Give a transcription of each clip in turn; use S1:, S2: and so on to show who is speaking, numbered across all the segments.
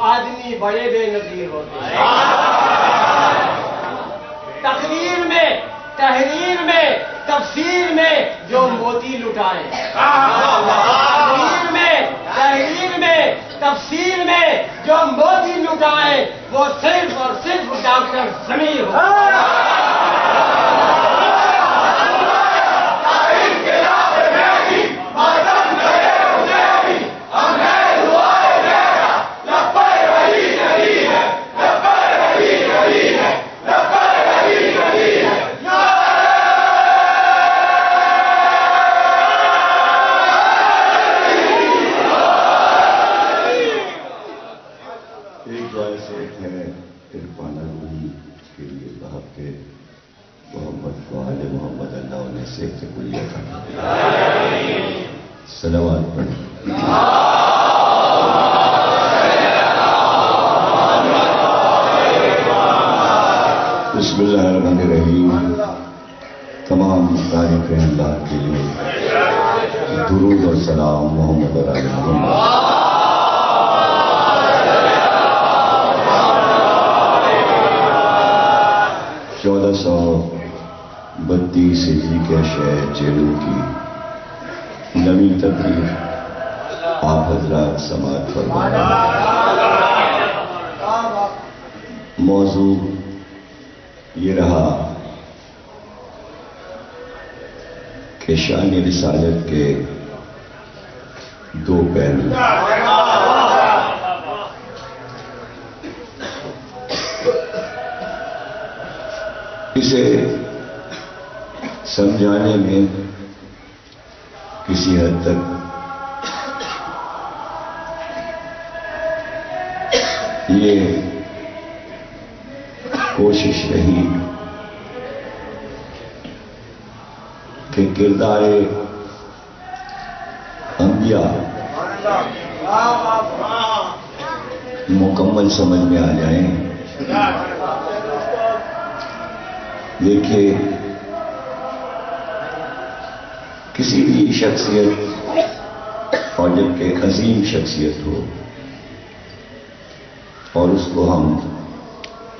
S1: آدمی بڑے بے نظیر ہوتے ہیں۔ تقریر میں، تحریر میں، تفسیر میں جو موتی لٹائے، تقریر میں، تحریر میں، تفسیر میں جو موتی لٹائے، وہ صرف اور صرف ڈاکٹر سمیر ہو۔
S2: صلوات پڑھیں۔ بسم اللہ الرحمن الرحیم۔ تمام تعریف اللہ کے لیے درود اور سلام محمد اور آل محمد۔ 1432 ہجری کے شہر جیلو کی نویں تقریر آپ حضرات سماعت فرمائیں۔ موضوع یہ رہا کہ شان رسالت کے دو پہلو۔ اسے سمجھانے میں کسی حد تک یہ کوشش رہی کہ کردار انبیاء مکمل سمجھ میں آ جائیں۔ دیکھیے، کسی بھی شخصیت اور جبکہ عظیم شخصیت ہو اور اس کو ہم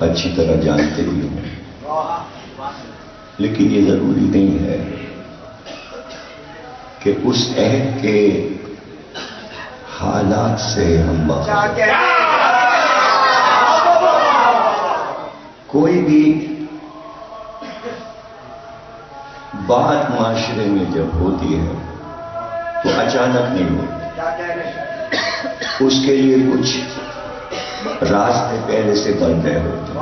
S2: اچھی طرح جانتے بھی ہوں، لیکن یہ ضروری نہیں ہے کہ اس عہد کے حالات سے ہم باخبر۔ کوئی بھی بات معاشرے میں جب ہوتی ہے تو اچانک نہیں ہوتی، اس کے لیے کچھ راستے پہلے سے بن رہے ہوتے ہیں۔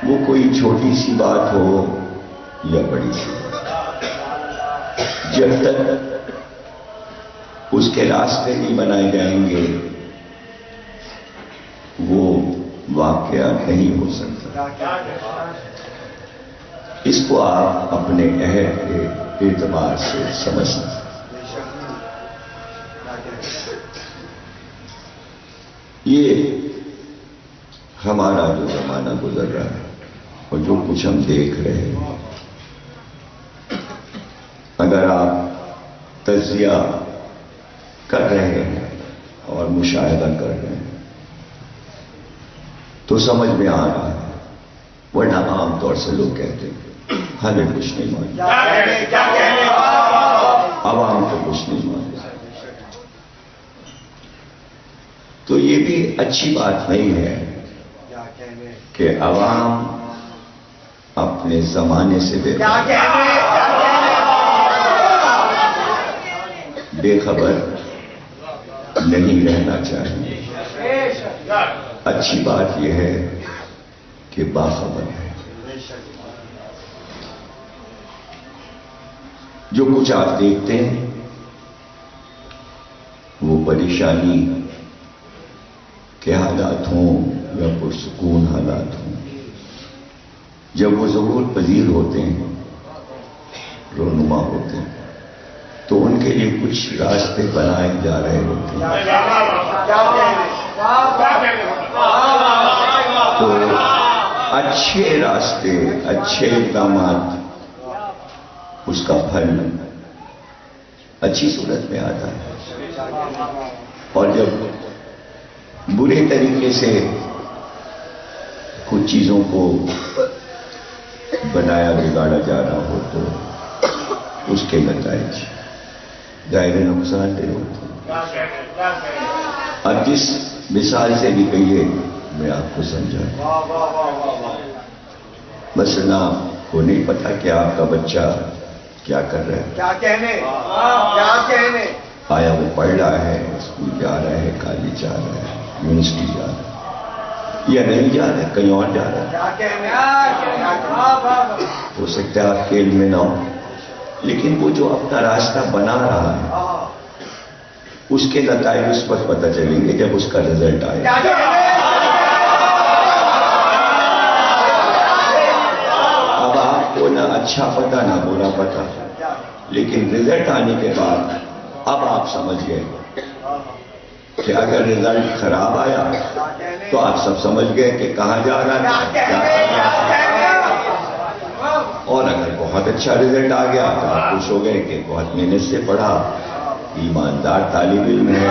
S2: وہ کوئی چھوٹی سی بات ہو یا بڑی سی، جب تک اس کے راستے نہیں بنائے جائیں گے وہ واقعہ نہیں ہو سکتا۔ اس کو آپ اپنے عہد کے اعتبار سے سمجھ سکتے۔ یہ ہمارا جو زمانہ گزر رہا ہے اور جو کچھ ہم دیکھ رہے ہیں، اگر آپ تجزیہ کر رہے ہیں اور مشاہدہ کر رہے ہیں تو سمجھ میں آ رہا ہے، ورنہ عام طور سے لوگ کہتے ہیں ہمیں کچھ نہیں معلوم، عوام کو کچھ نہیں معلوم۔ تو یہ بھی اچھی بات نہیں ہے کہ عوام اپنے زمانے سے بے خبر نہیں رہنا چاہیے۔ اچھی بات یہ ہے کہ باخبر ہے۔ جو کچھ آپ دیکھتے ہیں وہ پریشانی کے حالات ہوں یا پرسکون حالات ہوں، جب وہ ظہور پذیر ہوتے ہیں، رونما ہوتے ہیں، تو ان کے لیے کچھ راستے بنائے جا رہے ہوتے ہیں۔ تو اچھے راستے، اچھے اقدامات، اس کا پھل اچھی صورت میں آتا ہے۔ اور جب برے طریقے سے کچھ چیزوں کو بنایا بگاڑا جا رہا ہو تو اس کے نتائج ظاہر نقصان دہ ہوتے ہیں. اب جس مثال سے بھی کہیے میں آپ کو سمجھاؤں. مثلا کو نہیں پتا کہ آپ کا بچہ کیا کر رہا ہے,
S3: کیا کہنے
S2: آیا وہ پڑھ رہا ہے, اسکول جا رہا ہے, کالج جا رہا ہے, یونیورسٹی جا رہا ہے, یا نہیں جا رہا ہے, کہیں اور جا رہا ہے. ہو سکتا ہے آپ کے علم میں نہ ہو, لیکن وہ جو اپنا راستہ بنا رہا ہے اس کے نتائج اس وقت پتہ چلیں گے جب اس کا رزلٹ آئے. اب آپ کو نہ اچھا پتا نہ برا پتا, لیکن رزلٹ آنے کے بعد اب آپ سمجھ گئے کہ اگر رزلٹ خراب آیا تو آپ سب سمجھ گئے کہ کہاں جا رہا ہے, کیا کر رہا ہے. اور اگر بہت اچھا رزلٹ آ گیا تو آپ خوش ہو گئے کہ بہت محنت سے پڑھا, ایماندار طالب علم ہے,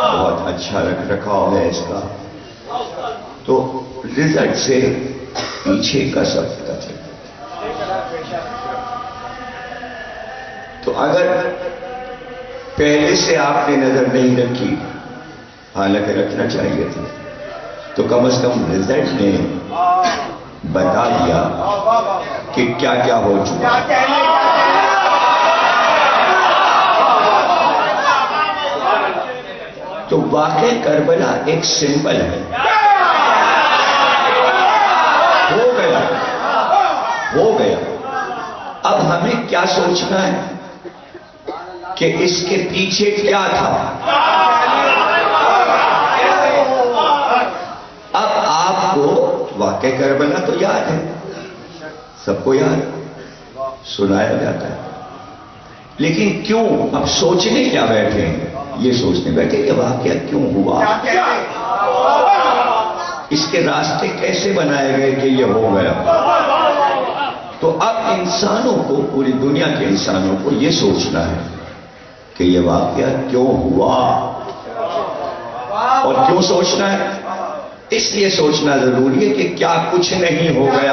S2: بہت اچھا رکھ رکھاؤ ہے اس کا. تو رزلٹ سے پیچھے کا سب پتہ چلتا. تو اگر پہلے سے آپ نے نظر نہیں رکھی, حالانکہ رکھنا چاہیے تھا, تو کم از کم رزلٹ نے بتا دیا کہ کیا کیا ہو چکا. تو واقع کربلا ایک سمبل ہے, ہو گیا. اب ہمیں کیا سوچنا ہے کہ اس کے پیچھے کیا تھا. اب آپ کو واقع کربلا تو یاد ہے, سب کو یاد سنایا جاتا ہے, لیکن کیوں اب سوچنے کیا بیٹھے ہیں, یہ سوچنے بیٹھے کہ واقعہ کیوں ہوا, اس کے راستے کیسے بنائے گئے کہ یہ ہو گیا. تو اب انسانوں کو, پوری دنیا کے انسانوں کو یہ سوچنا ہے کہ یہ واقعہ کیوں ہوا. اور کیوں سوچنا ہے؟ اس لیے سوچنا ضروری ہے کہ کیا کچھ نہیں ہو گیا.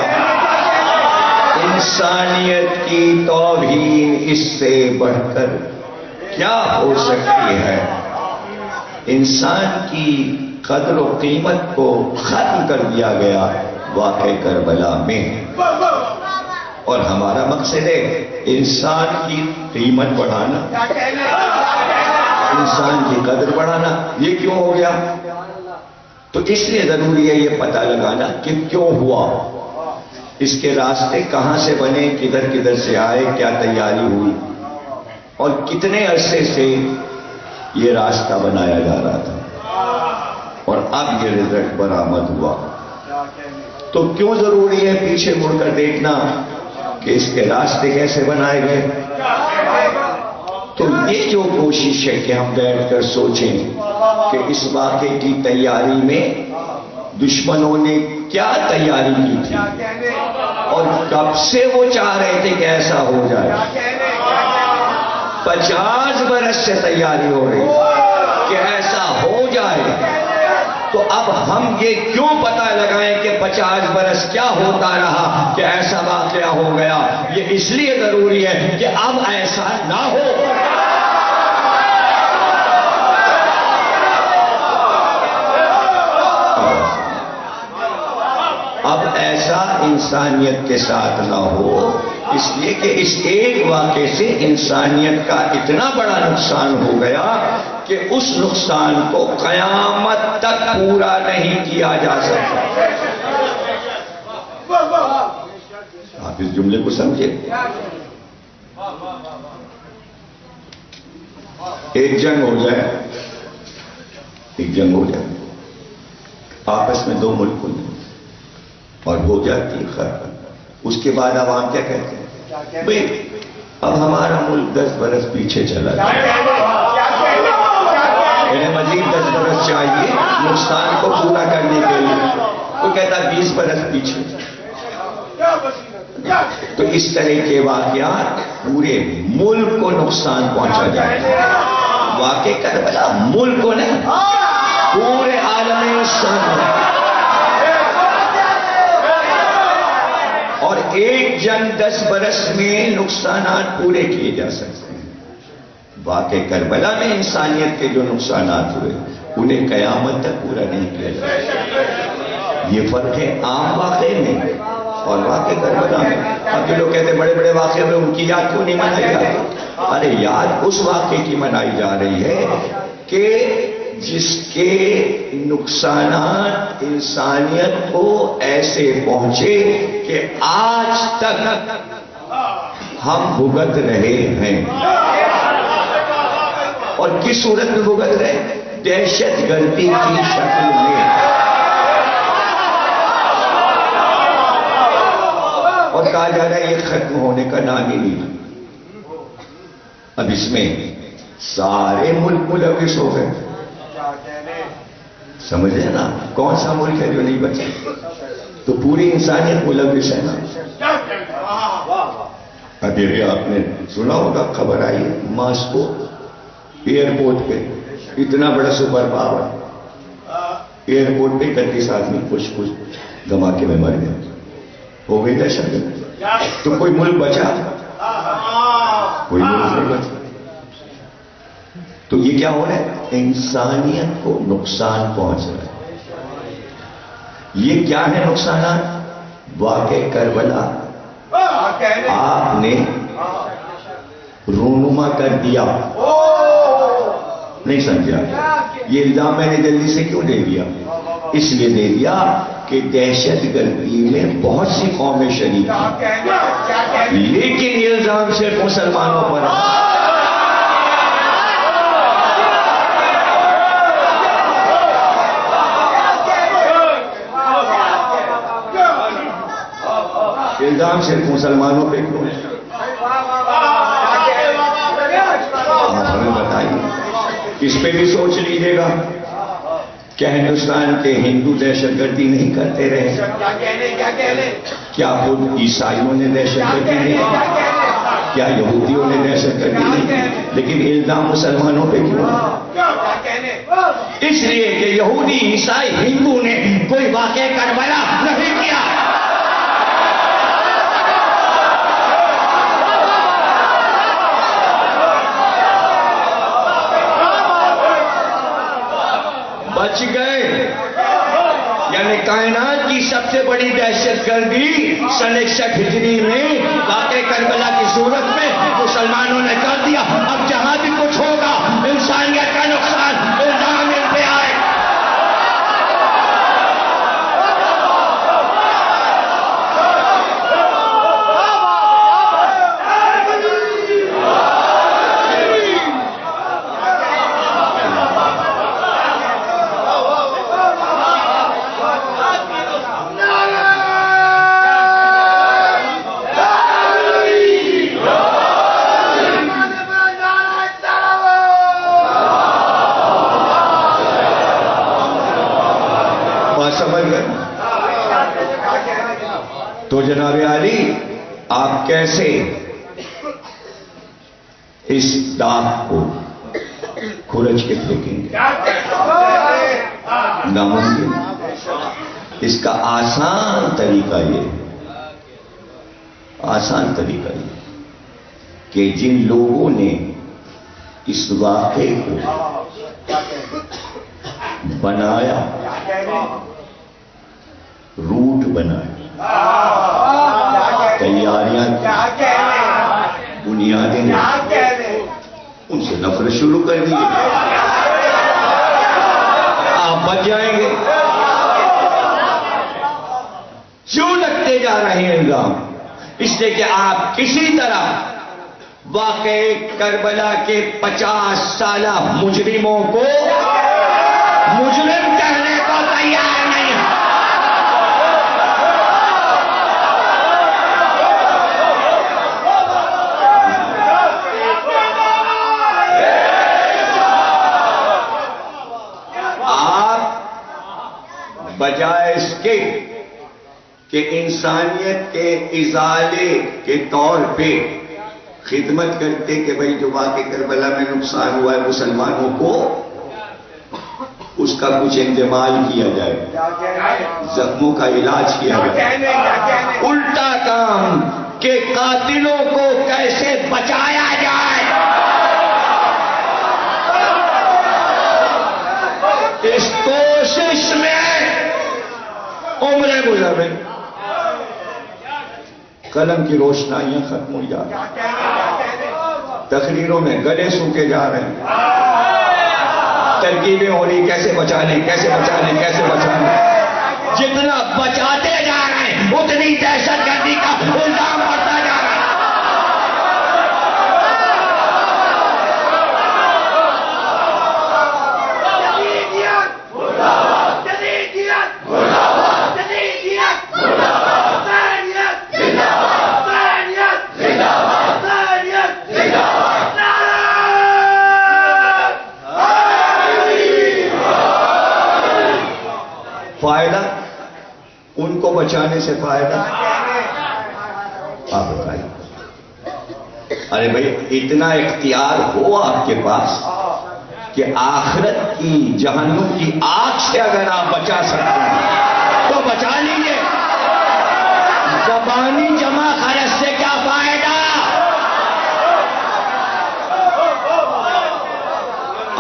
S2: انسانیت کی توہین اس سے بڑھ کر کیا ہو سکتی ہے. انسان کی قدر و قیمت کو ختم کر دیا گیا واقع کربلا میں. اور ہمارا مقصد ہے انسان کی قیمت بڑھانا, انسان کی قدر بڑھانا. یہ کیوں ہو گیا؟ تو اس لیے ضروری ہے یہ پتہ لگانا کہ کیوں ہوا, اس کے راستے کہاں سے بنے, کدھر کدھر سے آئے, کیا تیاری ہوئی, اور کتنے عرصے سے یہ راستہ بنایا جا رہا تھا, اور اب یہ رزلٹ برآمد ہوا. تو کیوں ضروری ہے پیچھے مڑ کر دیکھنا کہ اس کے راستے کیسے بنائے گئے. تو یہ جو کوشش ہے کہ ہم بیٹھ کر سوچیں کہ اس واقعے کی تیاری میں دشمنوں نے کیا تیاری کی تھی, اور کب سے وہ چاہ رہے تھے کہ ایسا ہو جائے. 50 برس سے تیاری ہو رہی کہ ایسا ہو جائے. تو اب ہم یہ کیوں پتہ لگائیں کہ 50 برس کیا ہوتا رہا کہ ایسا واقعہ ہو گیا. یہ اس لیے ضروری ہے کہ اب ایسا نہ ہو. اب ایسا انسانیت کے ساتھ نہ ہو, اس لیے کہ اس ایک واقعے سے انسانیت کا اتنا بڑا نقصان ہو گیا کہ اس نقصان کو قیامت تک پورا نہیں کیا جا سکتا. آپ اس جملے کو سمجھے. ایک جنگ ہو جائے, آپس میں 2 ملکوں میں, اور ہو جاتی ہے خیر. اس کے بعد عوام کیا کہتے ہیں, بھئی اب ہمارا ملک 10 برس پیچھے چلا گیا, انہیں مزید 10 برس چاہیے نقصان کو پورا کرنے کے لیے. کوئی کہتا 20 برس پیچھے. تو اس طرح کے واقعات پورے ملک کو نقصان پہنچا جائے. واقع کربلا ملک کو نہیں، پورے عالم انسان، اور ایک جنگ 10 برس میں نقصانات پورے کیے جا سکتے ہیں۔ واقع کربلا میں انسانیت کے جو نقصانات ہوئے انہیں قیامت تک پورا نہیں کیا جا سکتا۔ یہ فرق ہے عام واقعے میں اور واقع کربلا میں۔ اب جو لوگ کہتے ہیں بڑے بڑے واقعے میں ان کی یاد کیوں نہیں منائی جاتی؟ ارے یاد اس واقعے کی منائی جا رہی ہے کہ جس کے نقصانات انسانیت کو ایسے پہنچے کہ آج تک ہم بھگت رہے ہیں۔ اور کس صورت میں بھگت رہے؟ دہشت گردی کی شکل میں۔ اور کہا جا رہا ہے یہ ختم ہونے کا نام ہی نہیں۔ اب اس میں سارے ملک ملوث ہو گئے، سمجھ رہے نا؟ کون سا ملک ہے جو نہیں بچے؟ تو پوری انسانیت ملوث ہے نا۔ ابھی آپ نے سنا ہوگا، خبر آئی ماسکو ایئرپورٹ پہ اتنا بڑا سپر پاور، ایئرپورٹ پہ 31 آدمی کچھ دھماکے میں مر گئے، ہو گئی دہشت گردی۔ تو کوئی ملک بچا؟ کوئی ملک نہیں بچا۔ تو یہ کیا ہو رہا ہے؟ انسانیت کو نقصان پہنچ رہا ہے۔ یہ کیا ہے نقصانات؟ واقع کربلا آپ نے رونما کر دیا، نہیں سمجھا؟ یہ الزام میں نے جلدی سے کیوں دے دیا؟ اس لیے دے دیا کہ دہشت گردی میں بہت سی قومیں شریک ہیں، لیکن یہ الزام صرف مسلمانوں پر ہے۔ الزام صرف مسلمانوں پہ کیوں ہے؟ آپ ہمیں بتائیے، اس پہ بھی سوچ لیجیے گا۔ کیا ہندوستان کے ہندو دہشت گردی نہیں کرتے رہے؟ کیا خود عیسائیوں نے دہشت گردی نہیں کی؟ کیا یہودیوں نے دہشت گردی نہیں کی؟ لیکن الزام مسلمانوں پہ کیوں ہے؟ اس لیے کہ یہودی عیسائی ہندو نے کوئی واقع کربلا نہیں کیا۔ بچ گئے، یعنی کائنات کی سب سے بڑی دہشت گردی سن 61 ہجری میں واقع کربلا کی صورت میں مسلمانوں نے کر دیا۔ اب جہاں بھی کچھ ہوگا انسانیت کا نقصان الزام ان پہ آئے۔ تو جناب عالی آپ کیسے اس داغ کو کھرچ کے پھینکیں گے؟ ناممکن۔ اس کا آسان طریقہ یہ کہ جن لوگوں نے اس واقعے کو بنایا، روٹ بنایا، تیاریاں کی، بنیادیں ان سے نفرت شروع کر دی، آپ بچ جائیں گے۔ کیوں لگتے جا رہے ہیں الزام؟ اس لیے کہ آپ کسی طرح واقع کربلا کے 50 سالہ مجرموں کو مجرم کہنے کو تیار نہیں ہے۔ بجائے اس کے کہ انسانیت کے ازالے کے طور پہ خدمت کرتے کہ بھائی جو واقع کربلا میں نقصان ہوا ہے مسلمانوں کو اس کا کچھ انتظام کیا جائے، زخموں کا علاج کیا جائے۔ الٹا کام کہ قاتلوں کو کیسے بچایا جائے، اس کوشش میں عمریں گزر رہی، قلم کی روشنائیاں ختم ہو جا رہی، تقریروں میں گلے سوکھے جا رہے ہیں، ترکیبیں ہو رہی کیسے بچانے کیسے بچانے کیسے بچانے۔ جتنا بچاتے جا رہے ہیں اتنی دہشت گردی کا الزام بڑھتا جا رہا ہے۔ فائدہ ان کو بچانے سے فائدہ آپ بتائیے۔ ارے بھائی اتنا اختیار ہو آپ کے پاس کہ آخرت کی جہنم کی آگ سے اگر آپ بچا سکتے ہیں تو بچا لیجیے۔ زبانی جمع خرچ سے کیا فائدہ؟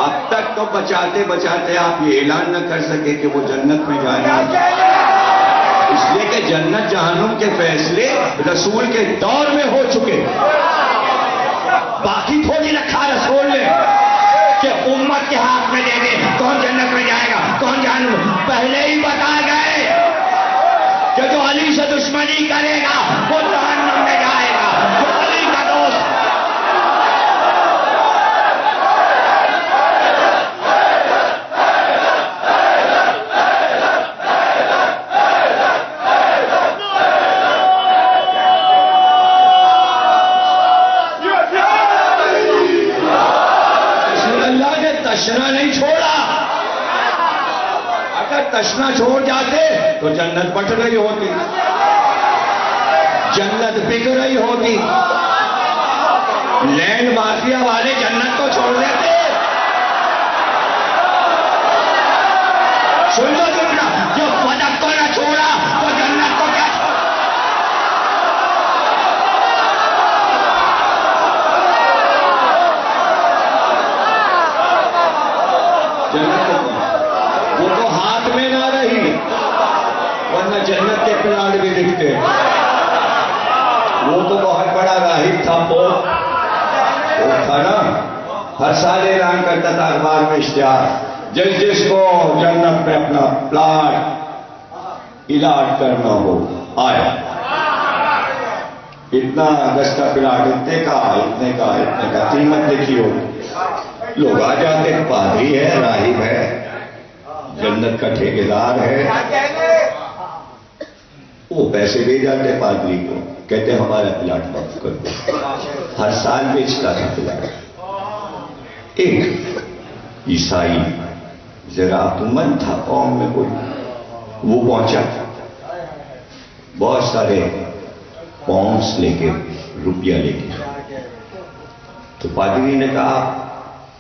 S2: اب تک تو بچاتے بچاتے آپ یہ اعلان نہ کر سکے کہ وہ جنت میں جائیں گے، اس لیے کہ جنت جہنم کے فیصلے رسول کے دور میں ہو چکے۔ باقی تھوڑی رکھا رسول نے کہ امت کے ہاتھ میں دے دے کون جنت میں جائے گا کون جہنم۔ پہلے ہی بتا گئے کہ جو علی سے دشمنی کرے گا وہ جہنم میں جائے گا، جو علی کا دوست۔ تشنا نہیں چھوڑا، اگر تشنا چھوڑ جاتے تو جنت بٹ رہی ہوتی، جنت بک رہی ہوتی، لینڈ مافیا والے جنت کو چھوڑ دیتے۔ سن لو جملہ، جو بدک کو نہ چھوڑا تو جنت کو کیا چھوڑا۔ جنت وہ تو ہاتھ میں نہ رہی، ورنہ جنت کے پلاٹ بھی دکھتے۔ وہ تو بہت بڑا راہب تھا، وہ تھا نا، ہر سال اعلان کرتا تھا اخبار میں اشتہار، جس کو جنت میں اپنا پلاٹ الاٹ کرنا ہو آیا۔ اتنا گز کا پلاٹ اتنے کا قیمت لکھی ہو، لوگ آ جاتے، پادری ہے راہب ہے جنت کا ٹھیکیدار ہے، وہ پیسے دے جاتے پادری کو، کہتے ہمارا پلاٹ وقف کر دو۔ ہر سال بیچتا تھا پلاٹ۔ ایک عیسائی ذرا من تھا قوم میں کوئی، وہ پہنچا، بہت سارے پاؤنڈس لے کے روپیہ لے کے، تو پادری نے کہا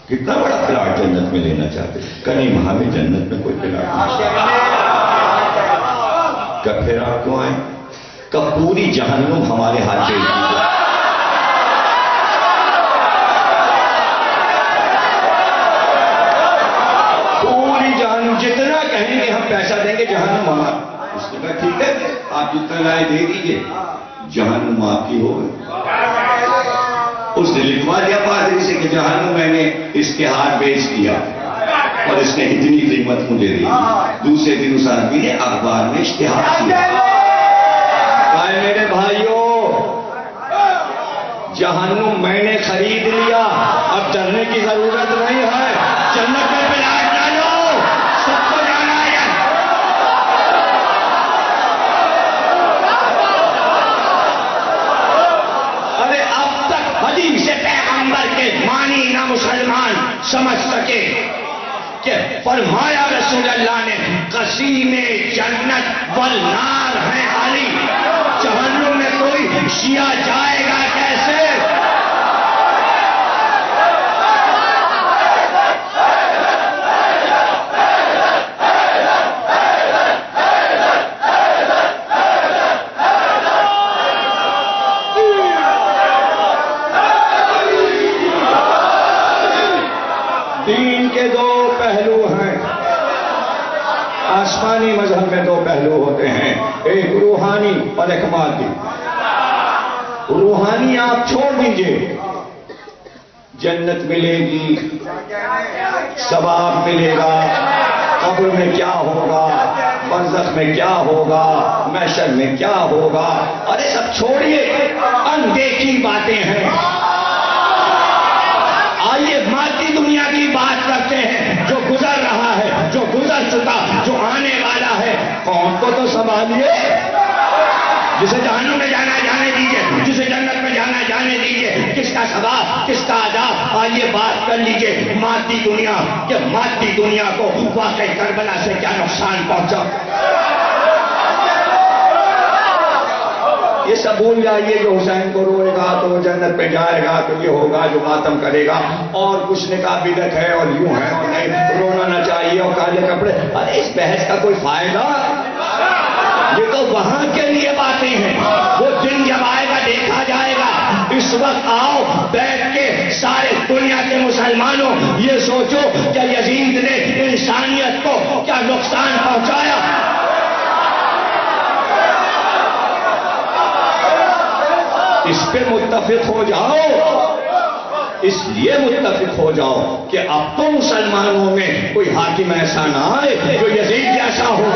S2: کتنا بڑا پلاٹ جنت میں لینا چاہتے؟ کہ نہیں ہمیں جنت میں کوئی پلاٹ نہیں۔ کہ پھر آپ کیوں آئے؟ کہ پوری جہنم ہمارے ہاتھ سے پوری جہنم، جتنا کہیں گے ہم پیسہ دیں گے جہنم ہمارا۔ اس نے کہا ٹھیک ہے آپ جتنا لائے دے دیجیے، جہنم آپ کی ہو گئی۔ اس نے لکھوا دیا پادری سے کہ جہنم میں نے اس کے ہاتھ بیچ دیا اور اس نے اتنی قیمت مجھے دی۔ دوسرے دن اس آدمی نے اخبار میں اشتہار کیا، کہا میرے بھائیوں جہنم میں نے خرید لیا، اب ڈرنے کی ضرورت نہیں ہے، جنت میں پلاٹ نہ لو، سب کو جانا ہے۔ ارے اب تک حدیث پیغمبر کے معنی نہ مسلمان سمجھ سکے کہ فرمایا رسول اللہ نے قسیم جنت والنار ہے علی، جہنم میں کوئی شیعہ جائے گا کیسے؟ آسمانی مذہب میں دو پہلو ہوتے ہیں، ایک روحانی اور ایک مادی۔ روحانی آپ چھوڑ دیجئے، جنت ملے گی، ثواب ملے گا، قبر میں کیا ہوگا، برزخ میں کیا ہوگا، محشر میں کیا ہوگا، ارے سب چھوڑیے، اندیکھی باتیں ہیں۔ آئیے مادی دنیا کی بات کرتے ہیں، جو گزر رہا ہے، جو گزر چکا، جو آنے والا ہے۔ قوم کو تو سنبھالیے، جسے جہنم میں جانا جانے دیجیے، جسے جنت میں جانا جانے دیجیے، کس کا ثواب کس کا عذاب، آئیے بات کر لیجیے مادی دنیا، کہ مادی دنیا کو واقعی کربلا سے کیا نقصان پہنچا۔ یہ سب بھول جائیے، جو حسین کو روئے گا تو وہ جنت پہ جائے گا، تو یہ ہوگا جو ماتم کرے گا، اور کچھ نے کہا بدعت ہے اور یوں ہے اور نہیں، رونا نہ چاہیے اور کالے کپڑے، ارے اس بحث کا کوئی فائدہ؟ یہ تو وہاں کے لیے باتیں ہیں، وہ دن جب آئے گا دیکھا جائے گا۔ اس وقت آؤ بیٹھ کے سارے دنیا کے مسلمانوں یہ سوچو کہ یزید نے انسانیت کو کیا نقصان پہنچایا۔ اس پہ متفق ہو جاؤ، اس لیے متفق ہو جاؤ کہ اب تو مسلمانوں میں کوئی حاکم ایسا نہ آئے جو یزید جیسا ہو۔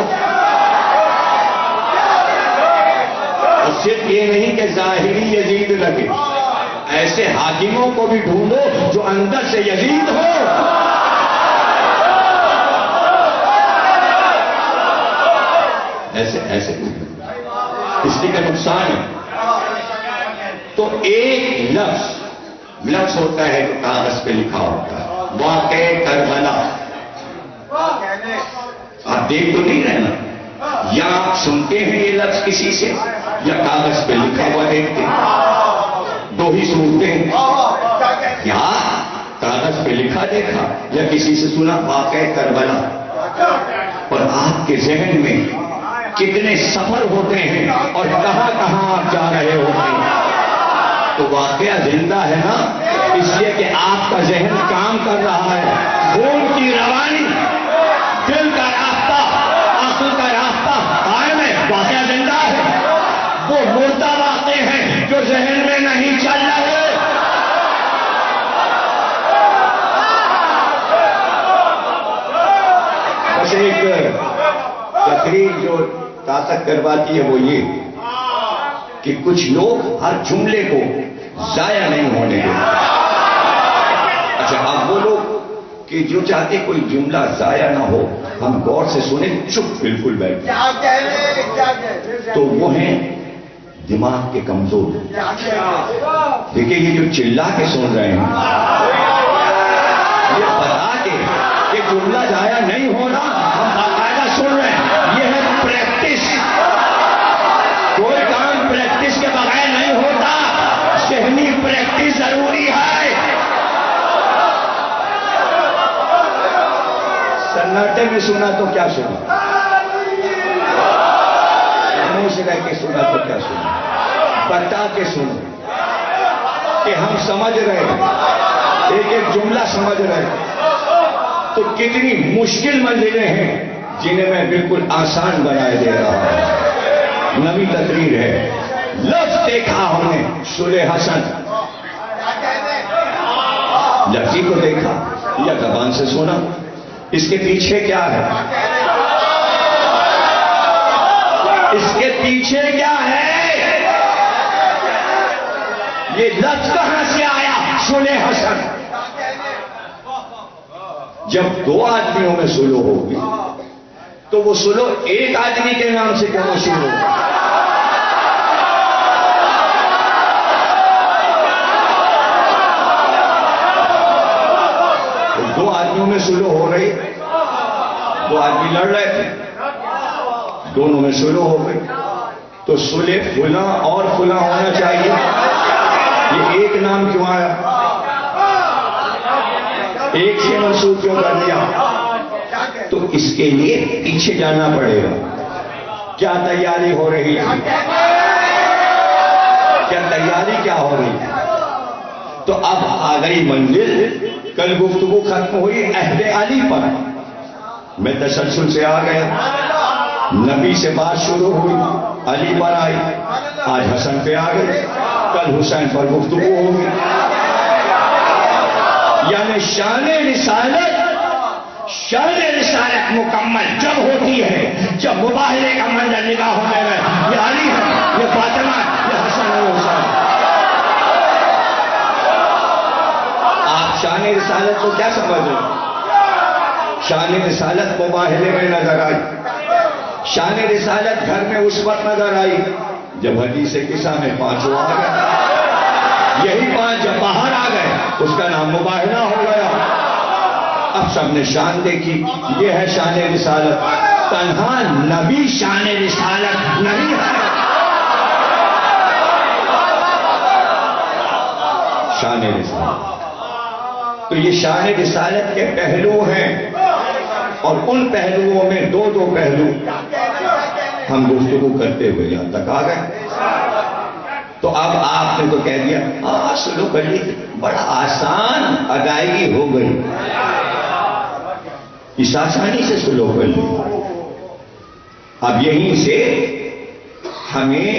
S2: اور صرف یہ نہیں کہ ظاہری یزید لگے، ایسے حاکموں کو بھی ڈھونڈو جو اندر سے یزید ہو۔ ایسے اس لیے کا نقصان ہے۔ تو ایک لفظ ہوتا ہے جو کاغذ پہ لکھا ہوتا ہے، واقعہ کربلا۔ آپ دیکھ تو نہیں رہے نا، یا آپ سنتے ہیں یہ لفظ کسی سے یا کاغذ پہ لکھا ہوا دیکھتے ہیں، دو ہی سنتے ہیں، یا کاغذ پہ لکھا دیکھا یا کسی سے سنا واقعہ کربلا۔ اور آپ کے ذہن میں کتنے سفر ہوتے ہیں اور کہاں کہاں آپ جا رہے ہوتے ہیں۔ تو واقعہ زندہ ہے نا، اس لیے کہ آپ کا ذہن کام کر رہا ہے، خون کی روانی، دل کا راستہ، آنکھوں کا راستہ قائم ہے، واقعہ زندہ ہے۔ وہ مردہ واقعے ہیں جو ذہن میں نہیں چل رہے۔ بس ایک تقریر جو طاقت کرواتی ہے وہ یہ کہ کچھ لوگ ہر جملے کو ضائع نہیں ہونے دیتے۔ اچھا اب وہ لوگ کہ جو چاہتے کوئی جملہ ضائع نہ ہو، ہم غور سے سنیں، چپ بالکل بیٹھ جائیں، تو وہ ہیں دماغ کے کمزور۔ دیکھیں یہ جو چلا کے سن رہے ہیں، یہ بتا کے کہ جملہ ضائع نہیں ہونا، ہم باقاعدہ سن رہے ہیں، یہ ہے پریکٹس۔ کوئی کام پریکٹس کے بغیر نہیں ہوتا، ذہنی پریکٹس ضروری ہے۔ سناٹے میں سنا تو کیا سنا، خاموش رہ کے سنا تو کیا سنا، بتا کے سنا کہ ہم سمجھ رہے ہیں، ایک ایک جملہ سمجھ رہے ہیں۔ تو کتنی مشکل منزلیں ہیں جنہیں میں بالکل آسان بنائے دے رہا ہوں۔ نئی تقریر ہے، لفظ دیکھا ہم نے صلح حسن، لفظی کو دیکھا یا زبان سے سنا، اس کے پیچھے کیا ہے، اس کے پیچھے کیا ہے، یہ لفظ کہاں سے آیا، صلح حسن۔ جب دو آدمیوں میں صلح ہوگی تو وہ صلح ایک آدمی کے نام سے کیوں مشہور ہوگا؟ دو آدمیوں میں صلح ہو رہی، دو آدمی لڑ رہے تھے، دونوں میں صلح ہو گئی، تو صلح فلاں اور فلاں ہونا چاہیے، یہ ایک نام کیوں آیا، ایک سے منسوخ کیوں کر دیا؟ تو اس کے لیے پیچھے جانا پڑے گا، کیا تیاری ہو رہی ہے، کیا تیاری کیا ہو رہی ہے؟ تو اب آ گئی منزل، کل گفتگو ختم ہوئی عہد علی پر، میں تسلسل سے آ گیا، نبی سے بات شروع ہوئی، علی پر آئی، آج حسن پہ آ گئے، کل حسین پر گفتگو ہوگی. یعنی شان رسالت مکمل جب ہوتی ہے جب مباہلے کا منظر نگاہوں میں ہے. یہ علی ہے، یہ فاطمہ، یہ حسن اور حسین. آپ شان رسالت کو کیا سمجھ رہے ہیں؟ شان رسالت مباہلے میں نظر آئی، شان رسالت گھر میں اس وقت نظر آئی جب حدیث قصہ میں پانچوں آ گئے. یہی پانچ جب باہر آ گئے اس کا نام مباہلہ ہو گیا. اب سب نے شان دیکھی، یہ ہے شان رسالت. تنہا نبی شان رسالت نہیں ہے. شان رسالت تو یہ شان رسالت کے پہلو ہیں، اور ان پہلوؤں میں دو پہلو ہم گفتگو کرتے ہوئے یہاں تک آ گئے. تو اب آپ نے تو کہہ دیا سلو کر لی، بڑا آسان ادائیگی ہو گئی، اس آسانی سے سلو کر لی. اب یہیں سے ہمیں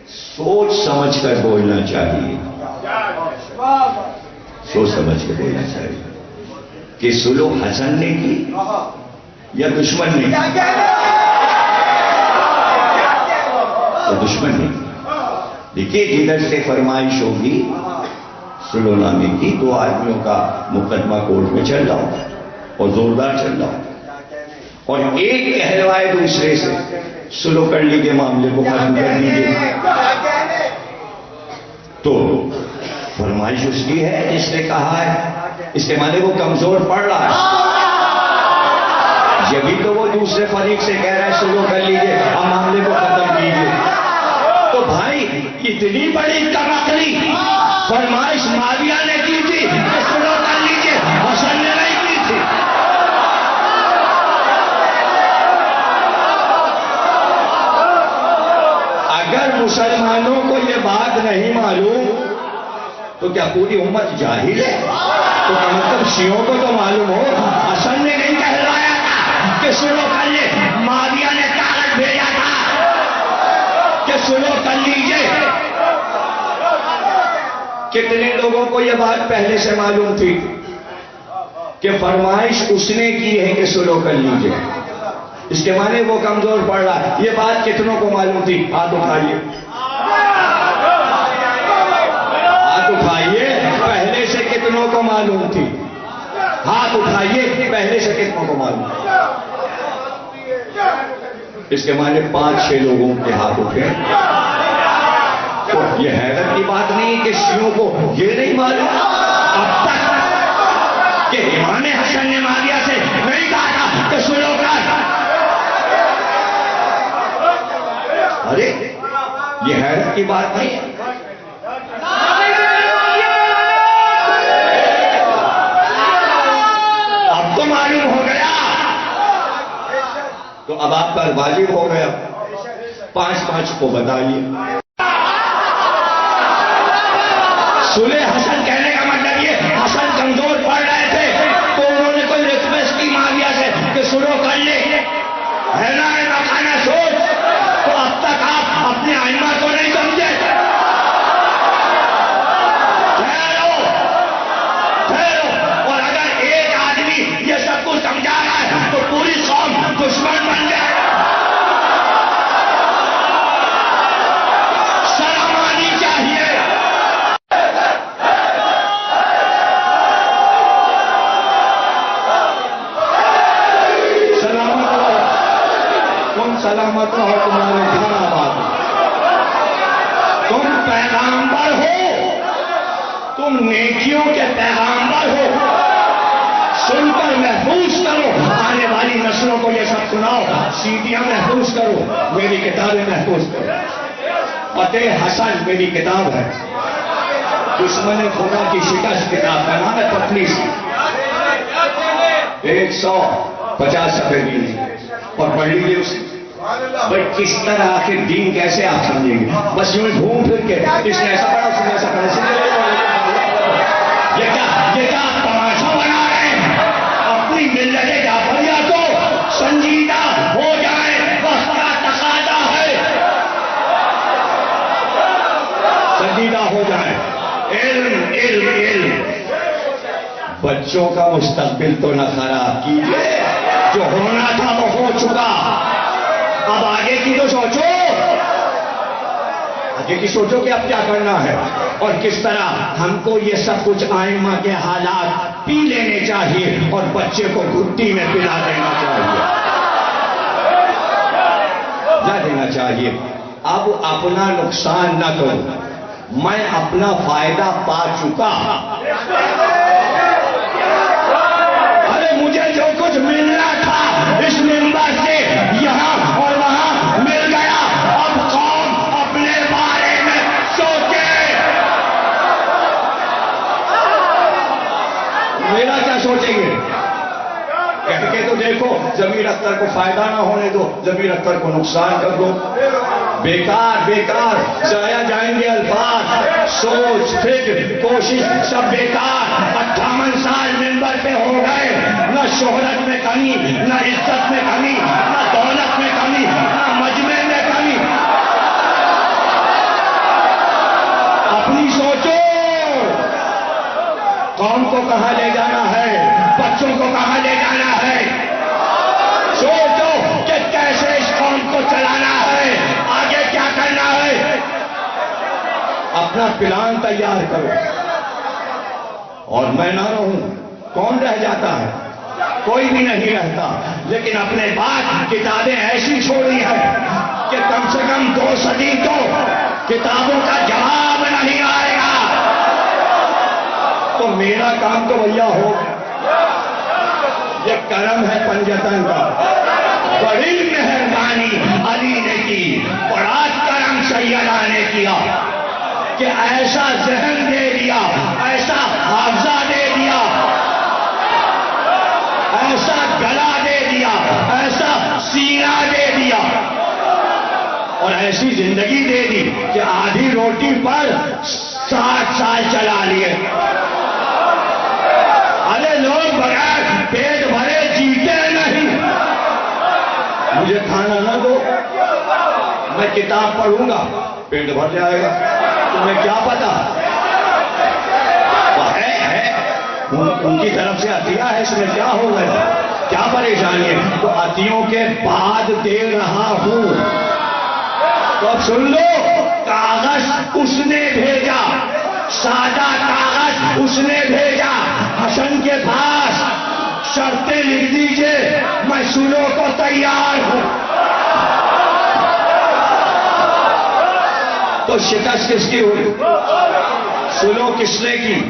S2: سوچ سمجھ کر بولنا چاہیے، سوچ سمجھ کے بولنا چاہیے کہ سلو حسن نے کی یا دشمن نے کی. تو دشمن نے کی. دیکھیے جدھر سے فرمائش ہوگی سلو نامے کی، دو آدمیوں کا مقدمہ کورٹ میں چل رہا ہوگا اور زوردار چل رہا ہوگا، اور ایک کہلوائے دوسرے سے سلو کر لیجیے، معاملے کو ختم کر لیجیے. تو فرمائش اس کی ہے جس نے کہا ہے، اس کے معنی وہ کمزور پڑ رہا ہے. جبھی تو وہ دوسرے فریق سے کہہ رہا ہے سلو کر لیجیے، اب معاملے کو ختم کیجیے. تو بھائی اتنی بڑی کمکری فرمائش معاویہ نے کی تھی کہ سلو کر لیجیے، حسن نے نہیں کی تھی. اگر مسلمانوں کو یہ بات نہیں معلوم تو کیا پوری امت جاہل ہے؟ تو کم از کم شیعوں کو تو معلوم ہو. حسن نے نہیں کہلایا تھا کہ سلو کر لے، معاویہ نے کاغذ بھیجا تھا کہ سلو کر لیجیے. کتنے لوگوں کو یہ بات پہلے سے معلوم تھی کہ فرمائش اس نے کی ہے کہ سلو کر لیجیے، اس کے معنی وہ کمزور پڑ رہا ہے. یہ بات کتنوں کو معلوم تھی؟ ہاتھ اٹھائیے، ہاتھ اٹھائیے. پہلے سے کتنوں کو معلوم تھی؟ ہاتھ اٹھائیے، پہلے سے کتنوں کو معلوم تھی؟ اس کے معنی 5-6 لوگوں کے ہاتھ اٹھے. تو یہ حیرت کی بات نہیں کہ شیعوں کو یہ نہیں معلوم اب تک کہ امام حسن نے معاویہ سے نہیں کہا تھا کہ سلو کر. ارے یہ حیرت کی بات نہیں ہے. اب تو معلوم ہو گیا، تو اب آپ پر واجب ہو گیا 5-5 کو بتائیے. سلح حسن کہنے کا مطلب یہ حسن کمزور پڑ رہے تھے تو انہوں نے کوئی ریکویسٹ کی معاویہ سے کہ سلو کر لے. ہے نا مکانہ سوچ. تو اب تک آپ اپنے ائمہ کو نہیں سمجھے. ٹھہرو. اور اگر ایک آدمی یہ سب کچھ سمجھا رہا ہے تو پوری قوم دشمن بن جائے. شرم آنی چاہیے. سلامت رہو، تمہارے گھر آباد. تم پیغامبر ہو، تم نیکیوں کے پیغامبر ہو. سن کر محفوظ کرو، آنے والی نسلوں کو یہ سب سناؤ. سیدیاں محفوظ کرو، میری کتابیں محفوظ کرو. فتح حسن میری کتاب ہے، دشمن خدا کی شکست کتاب کا نام ہے پتلی سی. 150 صفحے کی اور پڑھ لیجیے اسے. بھائی کس طرح آخر دین کیسے آپ سمجھیں گے؟ بس یوں گھوم پھر کے اس نے ایسا پڑھا، اس نے ایسا پڑھا. یہ کیا تماشا بنا رہے ہیں؟ اپنی ملت جعفریہ کو بچوں کا مستقبل تو نہ خراب کیجیے، جو ہونا تھا وہ ہو چکا، اب آگے کی تو سوچو، آگے کی سوچو کہ اب کیا کرنا ہے اور کس طرح ہم کو یہ سب کچھ آئمہ کے حالات پی لینے چاہیے اور بچے کو گھٹی میں پلا دینا چاہیے، دینا چاہیے۔ اب اپنا نقصان نہ کرو، میں اپنا فائدہ پا چکا، ارے مجھے جو کچھ ملنا تھا اس منبر سے یہاں اور وہاں مل گیا، اب قوم اپنے بارے میں سوچے، میرا کیا سوچیں گے؟ کہہ کے تو دیکھو، ضمیر اختر کو فائدہ نہ ہونے دو، ضمیر اختر کو نقصان کر دو، بیکار بیکار ضائع جائیں گے الفاظ، سوچ فکر کوشش سب بیکار۔ 58 سال منبر پہ ہو گئے، نہ شہرت میں کمی، نہ عزت میں کمی، نہ دولت میں کمی، نہ مجمع میں کمی۔ اپنی سوچو، قوم کو کہاں لے جانا ہے، بچوں کو کہاں لے جانا ہے، سوچو کہ کیسے اس قوم کو چلانا ہے، آگے کیا کرنا ہے، اپنا پلان تیار کرو۔ اور میں نہ رہوں، کون رہ جاتا ہے؟ کوئی بھی نہیں رہتا، لیکن اپنے بعد کتابیں ایسی چھوڑی ہیں کہ کم سے کم 2 صدی تو کتابوں کا جواب نہیں آئے گا۔ تو میرا کام تو بھیا ہو گیا، یہ کرم ہے پنجتن کا، بڑی مہربانی علی نے کی، بڑا کرم سیدہ نے کیا کہ ایسا ذہن دے دیا، ایسا حافظہ دے دیا، ایسا گلا دے دیا، ایسا سینہ دے دیا اور ایسی زندگی دے دی کہ آدھی روٹی پر 60 سال چلا لیے۔ ارے لوگ بغیر پیٹ بھرے جیتے نہیں، مجھے کھانا نہ دو، میں کتاب پڑھوں گا، پیٹ بھر جائے گا، تمہیں کیا پتا؟ ہے ان کی طرف سے عطیہ ہے، اس میں کیا ہو گیا، کیا پریشانی ہے؟ تو عطیوں کے بعد دے رہا ہوں، تو اب سن لو، کاغذ اس نے بھیجا، سادہ کاغذ اس نے بھیجا، حسن کے پاس شرطیں لکھ دیجئے، میں سلو کو تیار ہوں۔ تو شکست کس کی ہوئی؟ سلو کس نے کی؟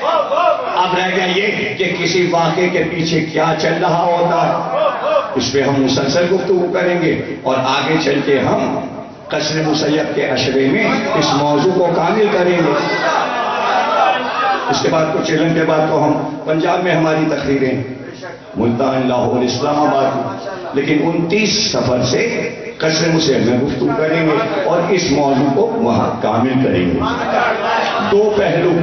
S2: اب رہ گیا یہ کہ کسی واقعے کے پیچھے کیا چل رہا ہوتا ہے، اس پہ ہم مسلسل گفتگو کریں گے اور آگے چل کے ہم قصر مسیب کے عشرے میں اس موضوع کو کامل کریں گے۔ اس کے بعد کچھ علم کے بعد تو ہم پنجاب میں ہماری تقریریں، ملتان، لاہور، اسلام آباد، لیکن 29 سفر سے قصر مسیب میں گفتگو کریں گے اور اس موضوع کو وہاں کامل کریں گے۔ 2 پہلو،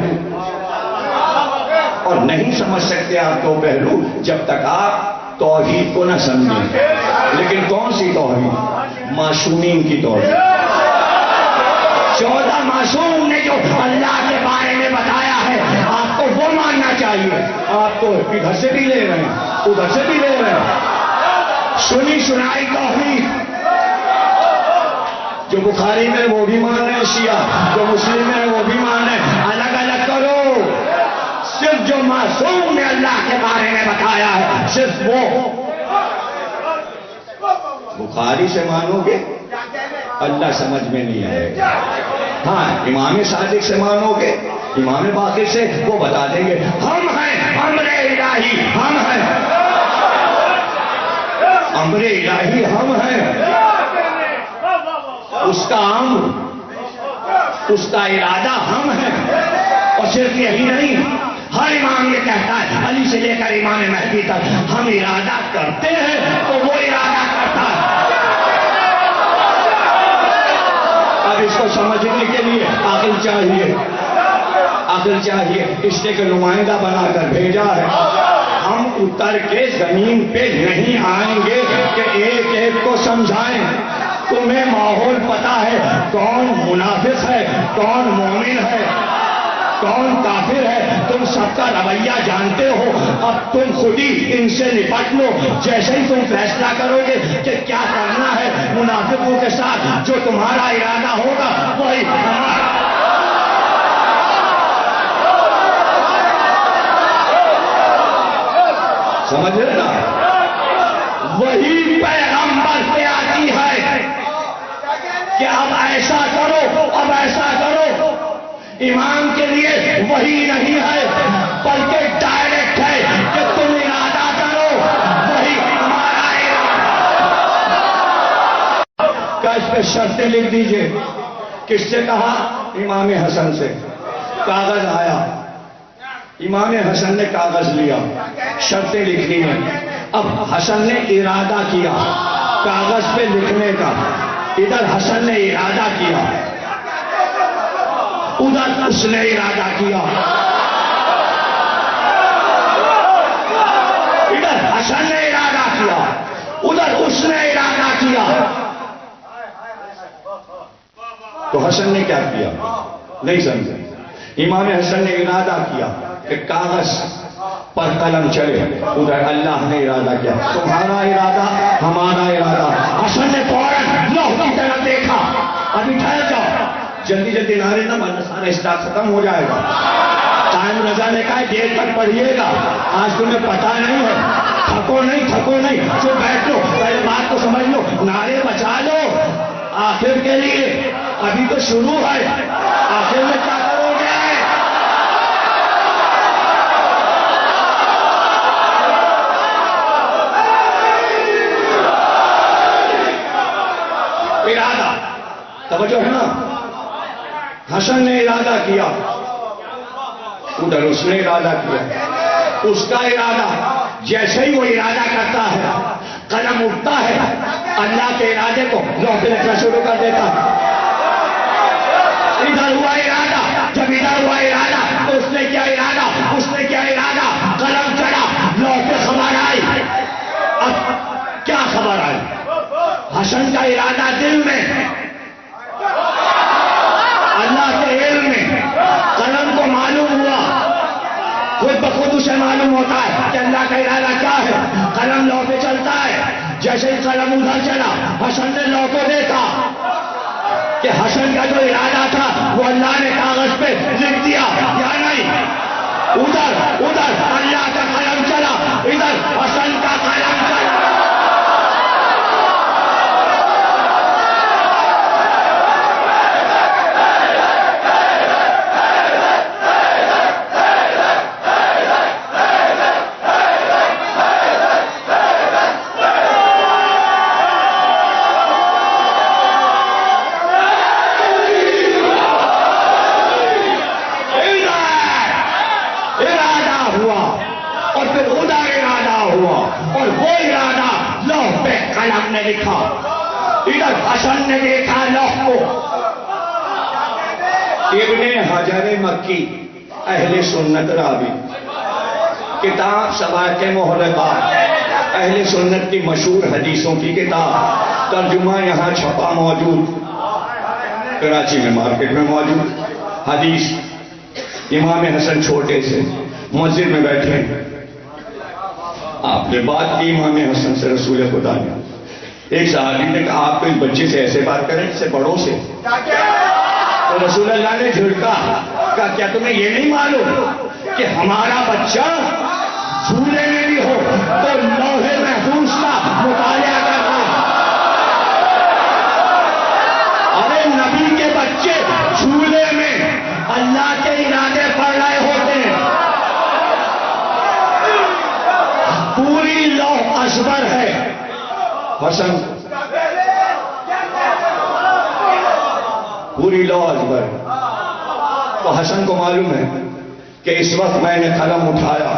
S2: اور نہیں سمجھ سکتے آپ 2 پہلو جب تک آپ توحید کو نہ سمجھیں۔ لیکن کون سی توحید؟ معصومین کی توحید۔ 14 معصوم نے جو اللہ کے بارے میں بتایا ہے، آپ کو وہ ماننا چاہیے۔ آپ تو ادھر سے بھی لے رہے ہیں، ادھر سے بھی لے رہے ہیں، سنی سنائی توحید۔ جو بخاری میں وہ بھی مان رہے ہیں شیعہ، جو مسلم میں وہ بھی مان رہے ہیں، الگ الگ کرو۔ صرف جو معصوم نے اللہ کے بارے میں بتایا ہے، صرف وہ۔ بخاری سے مانو گے اللہ سمجھ میں نہیں آئے گا، ہاں امام صادق سے مانو گے، امام باقر سے، وہ بتا دیں گے ہم ہیں امر الہی، ہم ہیں امر الہی، ہم ہیں، اس کا امر، اس کا ارادہ ہم ہیں۔ اور صرف یہی نہیں، ہر امام یہ کہتا ہے، علی سے لے کر امام مہدی تک، ہم ارادہ کرتے ہیں تو وہ ارادہ کرتا ہے۔ اب اس کو سمجھنے کے لیے عقل چاہیے، عقل چاہیے، اس نے کہ نمائندہ بنا کر بھیجا ہے۔ ہم اتر کے زمین پہ نہیں آئیں گے کہ ایک ایک کو سمجھائیں۔ تمہیں ماحول پتا ہے، کون منافق ہے، کون مومن ہے، کون کافر ہے تم سب کا رویہ جانتے ہو، اب تم خود ہی ان سے نپٹ لو، جیسے ہی تم فیصلہ کرو گے کہ کیا کرنا ہے منافقوں کے ساتھ، جو تمہارا ارادہ ہوگا وہی ہمارا۔ سمجھ رہے نا؟ وہی پیغمبر سے آتی ہے کہ اب ایسا کرو، اب ایسا کرو۔ امام کے لیے وہی نہیں ہے بلکہ ڈائریکٹ ہے کہ تم ارادہ کرو، وہی ہمارا ارادہ۔ کیا اس پہ شرطیں لکھ دیجئے؟ کس سے کہا؟ امام حسن سے۔ کاغذ آیا، امام حسن نے کاغذ لیا، شرطیں لکھنی ہیں۔ اب حسن نے ارادہ کیا کاغذ پہ لکھنے کا، ادھر حسن نے ارادہ کیا، ادھر اس نے ارادہ کیا، ادھر حسن نے ارادہ کیا، ادھر اس نے ارادہ کیا۔ تو حسن نے کیا کیا؟ نہیں سمجھے؟ امام حسن نے ارادہ کیا کہ کاغذ پر قلم چلے، ادھر اللہ نے ارادہ کیا تمہارا ارادہ ہمارا ارادہ۔ حسن نے فوراً لوح کی طرف دیکھا، ابھی ٹھہر جاؤ، جلدی جلدی نعرے نہ مارنا، سارا اسٹاک ختم ہو جائے گا۔ قائم رضا نے کہا دیر تک پڑھیے گا، آج تمہیں پتہ نہیں ہے، تھکو نہیں، جو بیٹھ لو، پہلے بات کو سمجھ لو، نعرے بچا لو آخر کے لیے، ابھی تو شروع ہے، آخر میں کیا کرو گے؟ ارادہ، توجہ ہے نا؟ حسن نے ارادہ کیا، ادھر اس نے ارادہ کیا، اس کا ارادہ جیسے ہی وہ ارادہ کرتا ہے قلم اٹھتا ہے، اللہ کے ارادے کو لوح پہ لکھنا شروع کر دیتا ہے۔ ادھر ہوا ارادہ، جب ادھر ہوا ارادہ تو اس نے کیا ارادہ؟ اس نے کیا ارادہ؟ قلم چڑھا، لوح پہ خبر آئی۔ اب کیا خبر آئی؟ حسن کا ارادہ دل میں، اللہ کے علم میں، قلم کو معلوم ہوا، خود بخود اسے معلوم ہوتا ہے کہ اللہ کا ارادہ کیا ہے، قلم لوح پہ چلتا ہے، جیسے ہی قلم ادھر چلا حسن نے لوح کو دیکھا کہ حسن کا جو ارادہ تھا وہ اللہ نے کاغذ پہ لکھ دیا یا نہیں؟ ادھر اللہ کا قلم چلا، ادھر حسن کا قلم چلا۔ لکھا، ادھر حسن نے دیکھا لوح کو۔ ابن حجر مکی اہل سنت راوی، کتاب سبائق محرقات، اہل سنت کی مشہور حدیثوں کی کتاب، ترجمہ یہاں چھپا موجود، کراچی میں مارکیٹ میں موجود۔ حدیث امام حسن چھوٹے سے مسجد میں بیٹھے، آپ نے بات کی امام حسن سے رسول خدا نے۔ ایک صحابی نے کہا آپ کو اس بچے سے ایسے بات کریں اس سے بڑوں سے؟ تو رسول اللہ نے جھڑکا، کہا کیا تمہیں یہ نہیں معلوم کہ ہمارا بچہ جھولے میں بھی ہو تو لوح محفوظ کا مطالعہ کر رہا ہے؟ ارے نبی کے بچے جھولے میں اللہ کے ارادے پڑھ رہے ہوتے ہیں، پوری لوح ازبر ہے۔ حسن پوری لوح ازبر، تو حسن کو معلوم ہے کہ اس وقت میں نے قلم اٹھایا،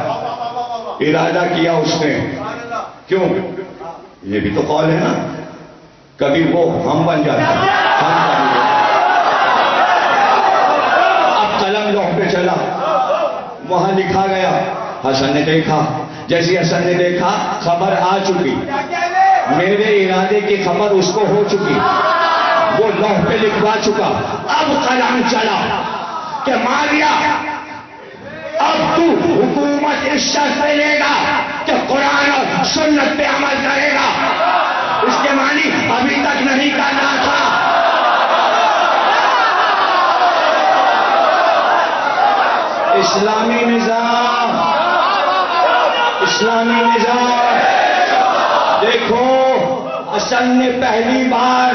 S2: ارادہ کیا اس نے، کیوں؟ یہ بھی تو قول ہے نا، کبھی وہ ہم بن جاتا ہے، اب قلم لوح پہ چلا، وہاں لکھا گیا، حسن نے دیکھا، جیسی حسن نے دیکھا خبر آ چکی، میرے ارادے کی خبر اس کو ہو چکی، وہ لوح پہ لکھوا چکا۔ اب قلم چلا کہ ماریا اب تو حکومت اس شرط پہ لے گا کہ قرآن اور سنت پہ عمل کرے گا. اس کے معنی ابھی تک نہیں کرنا تھا. اسلامی نظام دیکھو حسن نے پہلی بار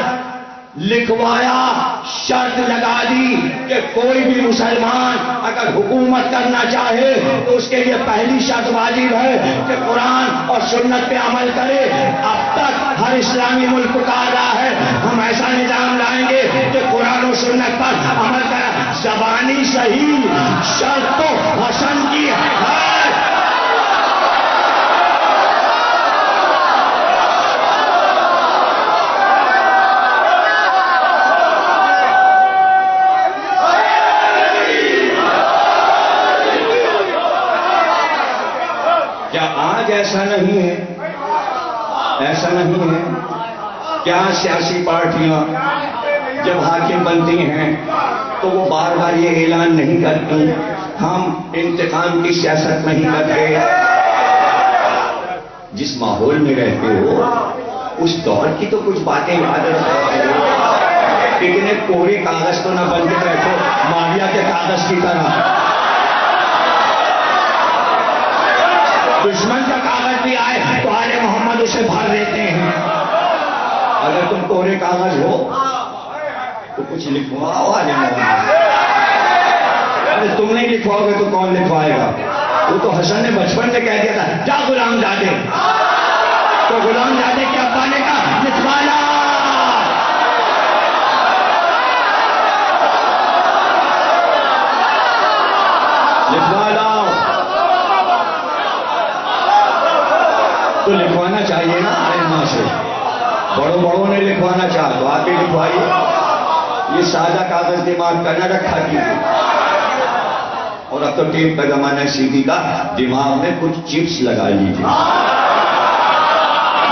S2: لکھوایا, شرط لگا دی کہ کوئی بھی مسلمان اگر حکومت کرنا چاہے تو اس کے لیے پہلی شرط واجب ہے کہ قرآن اور سنت پہ عمل کرے. اب تک ہر اسلامی ملک پکار رہا ہے ہم ایسا نظام لائیں گے کہ قرآن و سنت پر عمل کرے. زبانی صحیح, شرط تو حسن کی ہے. ایسا نہیں ہے کیا سیاسی پارٹیاں جب حاکم بنتی ہیں تو وہ بار بار یہ اعلان نہیں کرتی ہم انتقام کی سیاست نہیں کرتے. جس ماحول میں رہتے ہو اس دور کی تو کچھ باتیں یاد رکھو, لیکن ایک کوری کاغذ تو نہ بن کے بیٹھو ماویہ کے کاغذ کی طرح. دشمن کا کاغذ بھی آئے تو آل محمد اسے بھر دیتے ہیں. اگر تم کوہرے کاغذ ہو تو کچھ لکھواؤ آل محمد. اگر تم نہیں لکھواؤ گے تو کون لکھوائے گا؟ وہ تو حسن نے بچپن میں کہہ دیا تھا جا غلام زادے, تو غلام زادے کے ابا نے کہا لکھوانا. تو لکھوانا چاہیے نا علماء سے. بڑوں نے لکھوانا چاہا تو آپ بھی لکھوائیے. یہ سادہ کاغذ دماغ کا نہ رکھا کیجیے. اور اب تو ٹیپ کا زمانہ ہے, CD کا, دماغ میں کچھ چپس لگا لیجیے.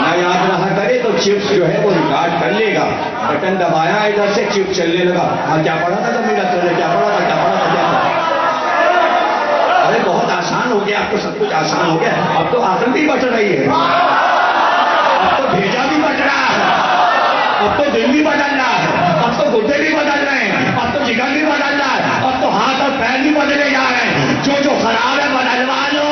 S2: نہ یاد رہا کرے تو چپس جو ہے وہ ریکارڈ کر لے گا. بٹن دبایا ادھر سے چپ چلنے لگا, ہاں کیا پڑھا تھا میرا چلے, کیا پڑھا تھا. ارے بہت آسان ہو گیا, اب تو سب کچھ آسان ہو گیا. اب تو آخر بھی بٹ رہی ہے, اب تو بھیجا بھی بٹ رہا ہے, اب تو دل بھی بدل رہا ہے, اب تو گردے بھی بدل رہے ہیں, اب تو جگر بھی بدل رہا ہے, اب تو ہاتھ اور پیر بھی بدلے جا رہے ہیں. جو خراب ہے بدلوا لو.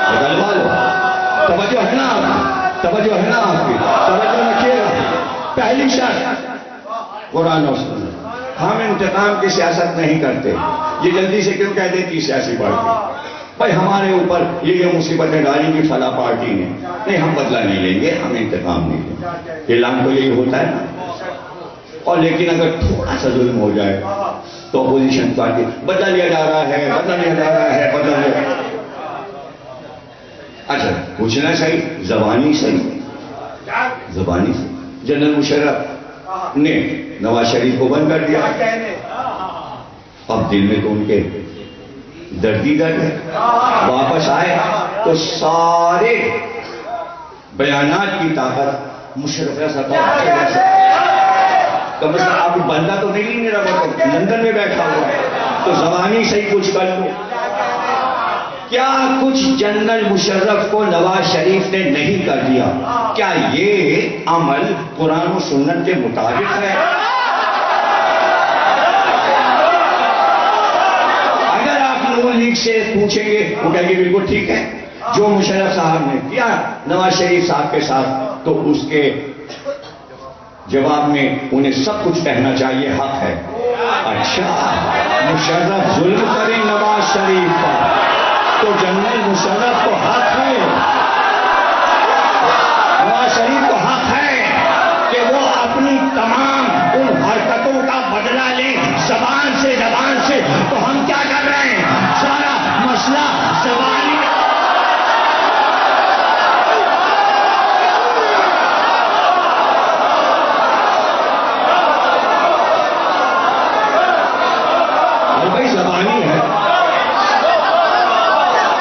S2: بدلوا لو. توجہ ہے نا آپ کی, توجہ رکھیے گا. پہلی شرط قرآن و سنت. ہم انتقام کی سیاست نہیں کرتے. یہ جلدی سے کیوں کہہ دیتی سیاسی پارٹی بھائی ہمارے اوپر یہ مصیبتیں ڈالی گی فلاں پارٹی نے, نہیں ہم بدلہ نہیں لیں گے, ہم انتقام نہیں لیں گے. اعلان تو یہی ہوتا ہے نا. اور لیکن اگر تھوڑا سا ظلم ہو جائے تو اپوزیشن پارٹی بدلہ لیا جا رہا ہے. اچھا پوچھنا صحیح, زبانی صحیح. جنرل مشرف نے نواز شریف کو بند کر دیا. اب دل میں تو ان کے دردی درد ہے. واپس آئے تو سارے بیانات کی طاقت مشرف کم از کم آپ بندہ تو نہیں میرا لندن میں بیٹھا ہوا, تو زبانی صحیح کچھ کر لو. کیا کچھ جنرل مشرف کو نواز شریف نے نہیں کر دیا؟ کیا یہ عمل قرآن و سنت کے مطابق ہے؟ اگر آپ نون لیگ سے پوچھیں گے وہ کہیں گے بالکل ٹھیک ہے جو مشرف صاحب نے کیا نواز شریف صاحب کے ساتھ, تو اس کے جواب میں انہیں سب کچھ کہنا چاہیے حق ہے. اچھا مشرف ظلم کریں نواز شریف پر تو جنرل مشرف کو حق ہے, نواز شریف کو حق ہے کہ وہ اپنی تمام ان حرکتوں کا بدلہ لیں زبان سے. تو ہم کیا کر رہے ہیں, سارا مسئلہ زبانی. اور بھائی زبانی ہے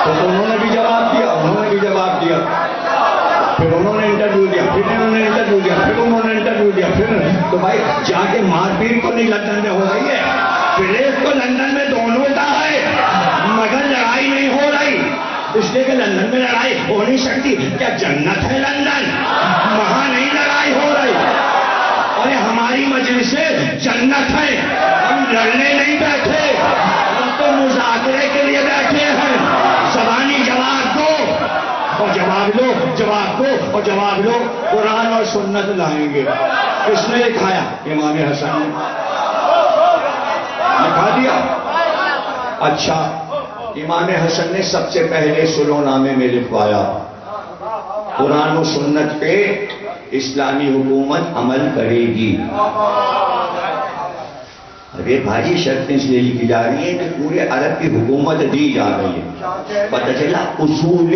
S2: تو انہوں نے بھی جواب دیا, پھر انہوں نے انٹرویو دیا, پھر تو بھائی جا کے مار پیٹ تو نہیں لندن میں ہو رہی ہے، پلیس تو لندن میں دونوں کا ہے، مگر لڑائی نہیں ہو رہی، اس لیے کہ لندن میں لڑائی ہو نہیں سکتی. کیا جنت ہے لندن؟ وہاں نہیں لڑائی ہو رہی. ارے ہماری مجلس جنت ہے، ہم لڑنے نہیں بیٹھے، ہم تو مذاکرے کے لیے بیٹھے ہیں. زبانی جواب دو اور جواب لو، جواب دو اور جواب لو. قرآن اور سنت لائیں گے. کس نے لکھایا؟ امام حسن نے لکھا دیا. اچھا، امام حسن نے سب سے پہلے سلو نامے میں لکھوایا قرآن و سنت پہ اسلامی حکومت عمل کرے گی. ارے بھائی شرطیں اس لیے لکھی جا رہی ہیں کہ پورے عرب کی حکومت دی جا رہی ہے. پتہ چلا اصول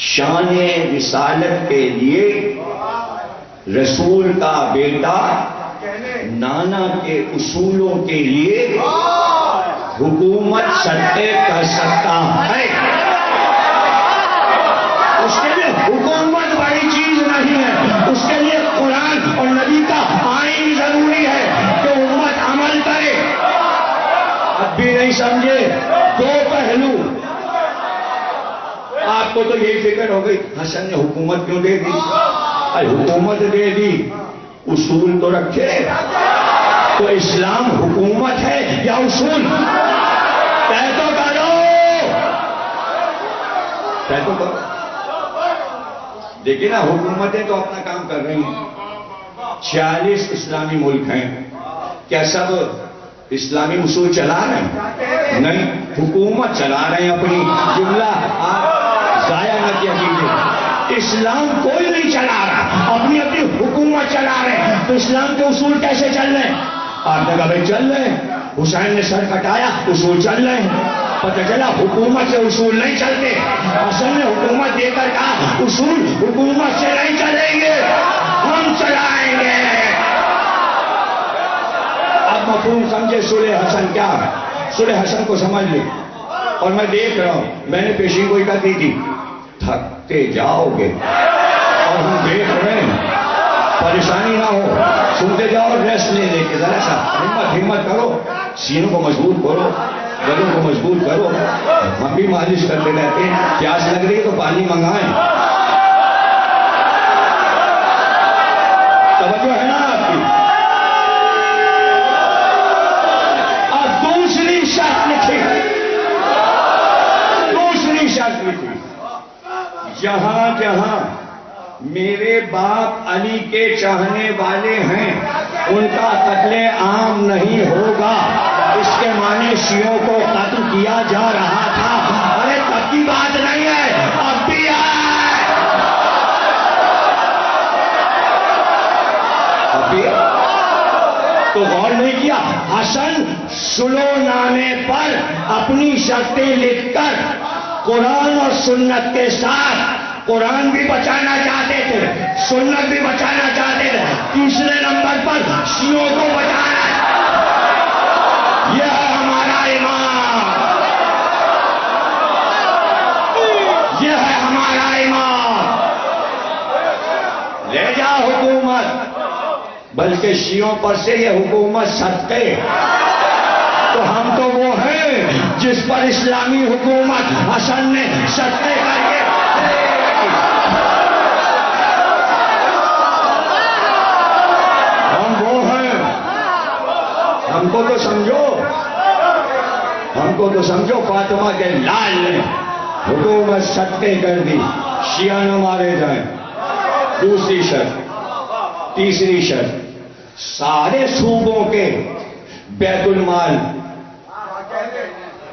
S2: شان رسالت کے لیے رسول کا بیٹا نانا کے اصولوں کے لیے حکومت صدقے کر سکتا ہے. اس کے لیے حکومت بڑی چیز نہیں ہے، اس کے لیے قرآن اور نبی کا آئین ضروری ہے کہ امت عمل کرے. اب بھی نہیں سمجھے؟ دو پہلو. آپ کو تو یہی فکر ہو گئی حسن نے حکومت کیوں دے دی؟ حکومت دے دی، اصول تو رکھے. تو اسلام حکومت ہے یا اصول؟ طے تو کرو، طے تو کرو. دیکھیں نا، حکومتیں تو اپنا کام کر رہی ہیں. 46 اسلامی ملک ہیں. کیا سب اسلامی اصول چلا رہے ہیں؟ نہیں، حکومت چلا رہے ہیں اپنی. جملہ آپ ضائع نہ کیا کیجیے. اسلام کوئی نہیں چلا رہا، اپنی اپنی حکومت چلا رہے ہیں. تو اسلام کے اصول کیسے چل رہے ہیں؟ آپ نے کہا بھائی چل رہے ہیں. حسین نے سر کٹایا، اصول چل رہے ہیں. پتہ چلا حکومت سے اصول نہیں چلتے. حسن نے حکومت دے کر کہا اصول حکومت سے نہیں چلیں گے، ہم چلائیں گے. اب مفہوم سمجھے صلح حسن کیا ہے؟ صلح حسن کو سمجھ لیں. اور میں دیکھ رہا ہوں، میں نے پیشین گوئی کر دی تھی، تھکتے جاؤ گے اور ہم دیکھ رہے ہیں. پریشانی نہ ہو، سنتے جاؤ اور ریسٹ لے لے کے ذرا سا ہمت کرو. سینوں کو مضبوط کرو، گلوں کو مضبوط کرو. ہم بھی مالش کرتے رہتے ہیں. پیاس لگ رہی ہے تو پانی منگائیں. توجہ ہے نا آپ کی؟ اب دوسری شرط لکھی، دوسری شرط لکھی، جہاں جہاں میرے باپ علی کے چاہنے والے ہیں ان کا قتل عام نہیں ہوگا. اس کے معنی شیعوں کو قتل کیا جا رہا تھا. ارے تب کی بات نہیں ہے، اب بھی ہے. اب بھی تو غور نہیں کیا. حسن سلو نامے پر اپنی شرطیں لکھ کر قرآن اور سنت کے ساتھ قرآن بھی بچانا چاہتے تھے، سنت بھی بچانا چاہتے تھے، تیسرے نمبر پر شیعوں کو بچانا. یہ ہے ہمارا ایمان، یہ ہے ہمارا ایمان. لے جا حکومت، بلکہ شیعوں پر سے یہ حکومت صدقے. تو ہم تو وہ ہیں جس پر اسلامی حکومت حسن نے صدقے کر کے ہم کو تو سمجھو، ہم کو تو سمجھو فاطمہ کے لال نے حکومت صدقے کر دی. شیعہ نہ مارے جائیں. دوسری شرط. تیسری شرط، سارے صوبوں کے بیت المال،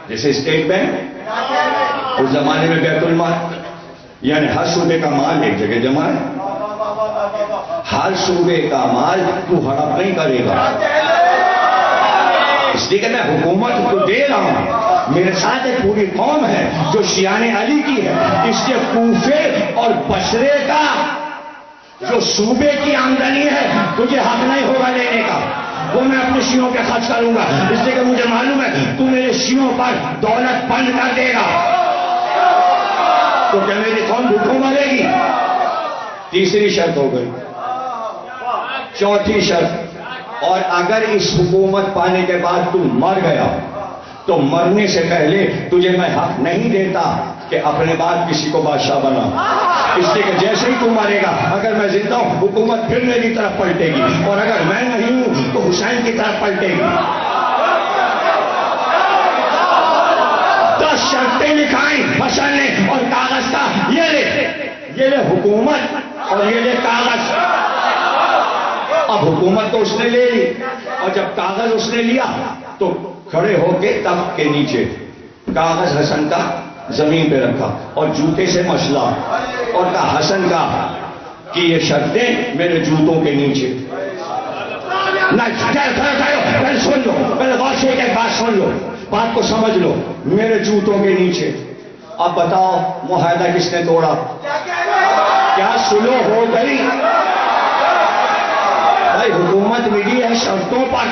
S2: جیسے اسٹیٹ بینک اس زمانے میں بیت المال یعنی ہر صوبے کا مال ایک جگہ جمع ہے. ہر صوبے کا مال تو ہڑپ نہیں کرے گا. اس لیے کہ میں حکومت کو دے رہا ہوں، میرے ساتھ ایک پوری قوم ہے جو شیعان علی کی ہے. اس لیے کوفے اور بصرے کا جو صوبے کی آمدنی ہے تجھے حق نہیں ہوگا لینے کا، وہ میں اپنے شیعوں پہ خرچ کروں گا. اس لیے کہ مجھے معلوم ہے تو میرے شیعوں پر دولت بند کر دے گا تو کیا میری قوم بھوکوں مرے گی؟ تیسری شرط ہو گئی. چوتھی شرط، اور اگر اس حکومت پانے کے بعد تو مر گیا تو مرنے سے پہلے تجھے میں حق نہیں دیتا کہ اپنے بعد کسی کو بادشاہ بنا، اس لیے کہ جیسے ہی تو مرے گا، اگر میں زندہ ہوں حکومت پھر میری طرف پلٹے گی، اور اگر میں نہیں ہوں تو حسین کی طرف پلٹے گی۔ 10 شرطیں لکھائیں حسن نے، اور کاغذ کا یہ لے حکومت اور یہ لے کاغذ۔ اب حکومت تو اس نے لے لی، اور جب کاغذ اس نے لیا تو کھڑے ہو کے تخت کے نیچے کاغذ حسن کا زمین پہ رکھا اور جوتے سے مسلا اور کہا حسن کا کہ یہ شرطیں میرے جوتوں کے نیچے۔ پہلے سن لو، پہلے بات سے ایک بات سن لو، بات کو سمجھ لو، میرے جوتوں کے نیچے۔ اب بتاؤ معاہدہ کس نے توڑا؟ کیا سلو ہو گئی؟ بھائی حکومت ملی ہے شرطوں پر،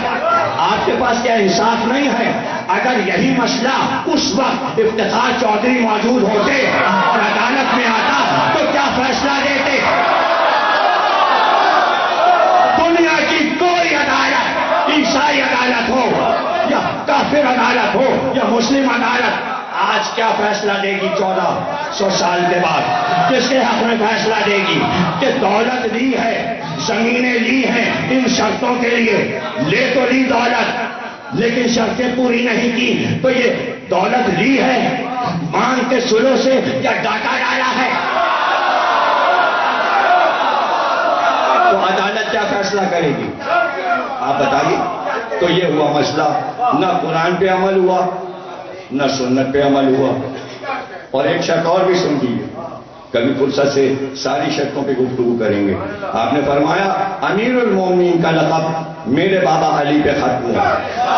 S2: آپ کے پاس کیا انصاف نہیں ہے؟ اگر یہی مسئلہ اس وقت افتخار چودھری موجود ہوتے اور عدالت میں آتا تو کیا فیصلہ دیتے؟ دنیا کی کوئی عدالت، عیسائی عدالت ہو یا کافر عدالت ہو یا مسلم عدالت، آج کیا فیصلہ دے گی 1400 سال کے بعد؟ کس کے حق میں فیصلہ دے گی کہ دولت لی ہے، زمینیں لی ہیں ان شرطوں کے لیے، لے تو لی دولت لیکن شرطیں پوری نہیں کی، تو یہ دولت لی ہے مانگ کے سلو سے یا ڈاکہ ڈالا ہے؟ تو عدالت کیا فیصلہ کرے گی آپ بتائیے؟ تو یہ ہوا مسئلہ، نہ قرآن پہ عمل ہوا نہ سنت پہ عمل ہوا۔ اور ایک شرط اور بھی سن لیجیے، کبھی فرصت سے ساری شرطوں پہ گفتگو کریں گے۔ آپ نے فرمایا امیر المومنین کا لقب میرے بابا علی پہ ختم ہوا،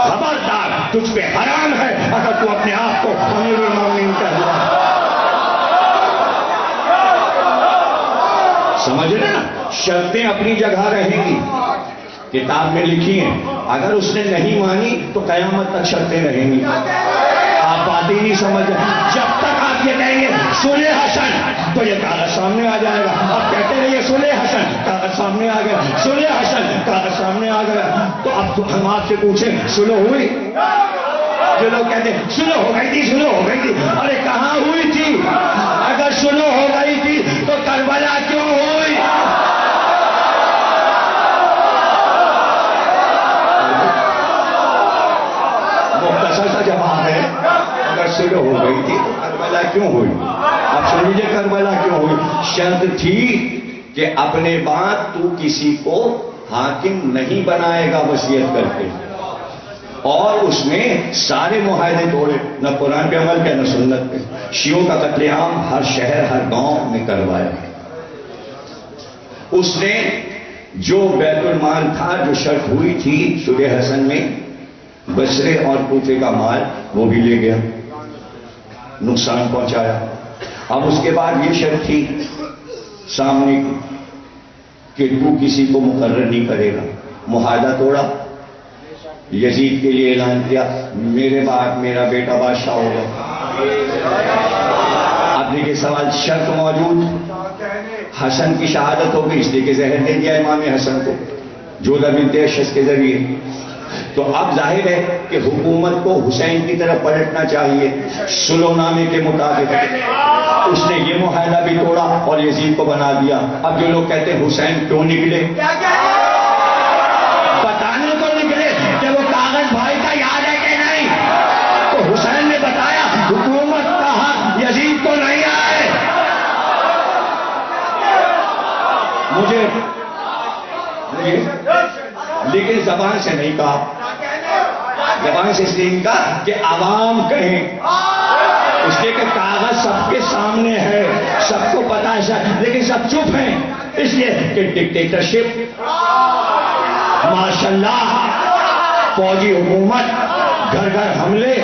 S2: خبردار تجھ پہ حرام ہے اگر تو اپنے آپ کو امیر المومنین کہہ۔ سمجھ رہے نا؟ شرطیں اپنی جگہ رہیں گی، کتاب میں لکھی ہیں، اگر اس نے نہیں مانی تو قیامت تک شرطیں رہیں گی۔ آپ بات ہی نہیں سمجھ رہے، جب تک آپ یہ کہیں گے صلح حسن تو یہ کاغذ سامنے آ جائے گا، آپ کہتے رہیے صلح حسن، کاغذ سامنے آ گیا، صلح حسن، کاغذ سامنے آ گیا۔ تو اب ہم آپ سے پوچھیں صلح ہوئی؟ جو لوگ کہتے ہیں صلح ہو گئی تھی، صلح ہو گئی تھی، ارے کہاں ہوئی تھی؟ اگر صلح ہو گئی تھی تو کربلا کیوں ہوئی؟ مختصر سا جواب ہے، اگر صلح ہو گئی تھی تو کربلا کیوں ہوئی؟ اب سن لیجیے کربلا کیوں ہوئی؟ شرط تھی کہ اپنے بعد تو کسی کو حاکم نہیں بنائے گا وصیت کر کے، اور اس نے سارے معاہدے توڑے، نہ قرآن پہ عمل کیا نہ سنت پہ۔ شیعوں کا قتل عام ہر شہر ہر گاؤں میں کروایا۔ اس نے جو بیت المال تھا، جو شرط ہوئی تھی صلح حسن میں، بصرے اور کوفے کا مال وہ بھی لے گیا، نقصان پہنچایا۔ اب اس کے بعد یہ شرط تھی سامنے کی کہ تو کسی کو مقرر نہیں کرے گا، معاہدہ توڑا، یزید کے لیے اعلان کیا میرے بعد میرا بیٹا بادشاہ ہوگا۔ آپ نے یہ سوال شرط موجود، حسن کی شہادت ہو گئی اس لیے کہ زہر دے دیا امام حسن کو جودہ بنت اشعث کے ذریعے، تو اب ظاہر ہے کہ حکومت کو حسین کی طرف پلٹنا چاہیے صلح نامے کے مطابق۔ اس نے یہ معاہدہ بھی توڑا اور یزید کو بنا دیا۔ اب جو لوگ کہتے ہیں حسین کیوں نکلے، بتانے کو نکلے کہ وہ کاغذ بھائی کا یاد ہے کہ نہیں، تو حسین نے بتایا حکومت کا حق یزید کو نہیں آئے۔ مجھے لیکن زبان سے نہیں کہا، زبان سے اس لیے نہیں کہا کہ عوام کہیں، اس لیے کہ کاغذ سب کے سامنے ہے، سب کو پتا ہے، لیکن سب چپ ہیں، اس لیے کہ ڈکٹیٹرشپ، ماشاءاللہ فوجی حکومت، گھر گھر حملے،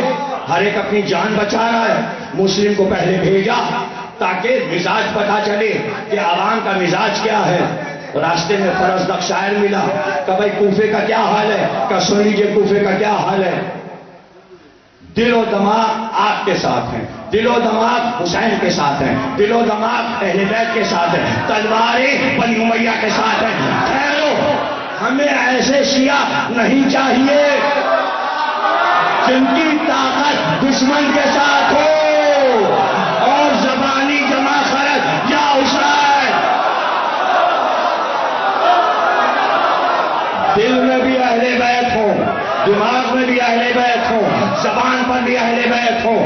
S2: ہر ایک اپنی جان بچا رہا ہے۔ مسلم کو پہلے بھیجا تاکہ مزاج پتا چلے کہ عوام کا مزاج کیا ہے۔ راستے میں فرزدق شاعر ملا کہ بھائی کوفے کا کیا حال ہے، کہ سن لیجیے کوفے کا کیا حال ہے۔ دل و دماغ آپ کے ساتھ ہیں، دل و دماغ حسین کے ساتھ ہیں، دل و دماغ اہل بیت کے ساتھ ہیں، تلواریں بنی امیہ کے ساتھ ہیں۔ ٹھہرو ہمیں ایسے شیعہ نہیں چاہیے جن کی طاقت دشمن کے ساتھ ہو اور زبانی جمع خرچ یا حسین دل میں بھی اہل بیت ہو، دماغ میں بھی اہل بیت ہو، زبان پر بھی اہل بیت ہو،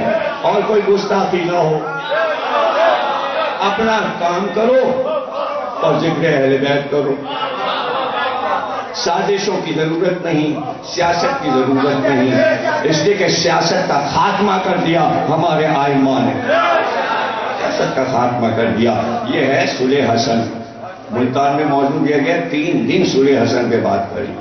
S2: اور کوئی گستاخی نہ ہو. اپنا کام کرو اور ذکر اہل بیت کرو. سازشوں کی ضرورت نہیں، سیاست کی ضرورت نہیں، اس لیے کہ سیاست کا خاتمہ کر دیا ہمارے آئمہ نے، سیاست کا خاتمہ کر دیا. یہ ہے صلح حسن. ملتان میں موضوع دیا گیا 3 دن صلح حسن پہ بات کری.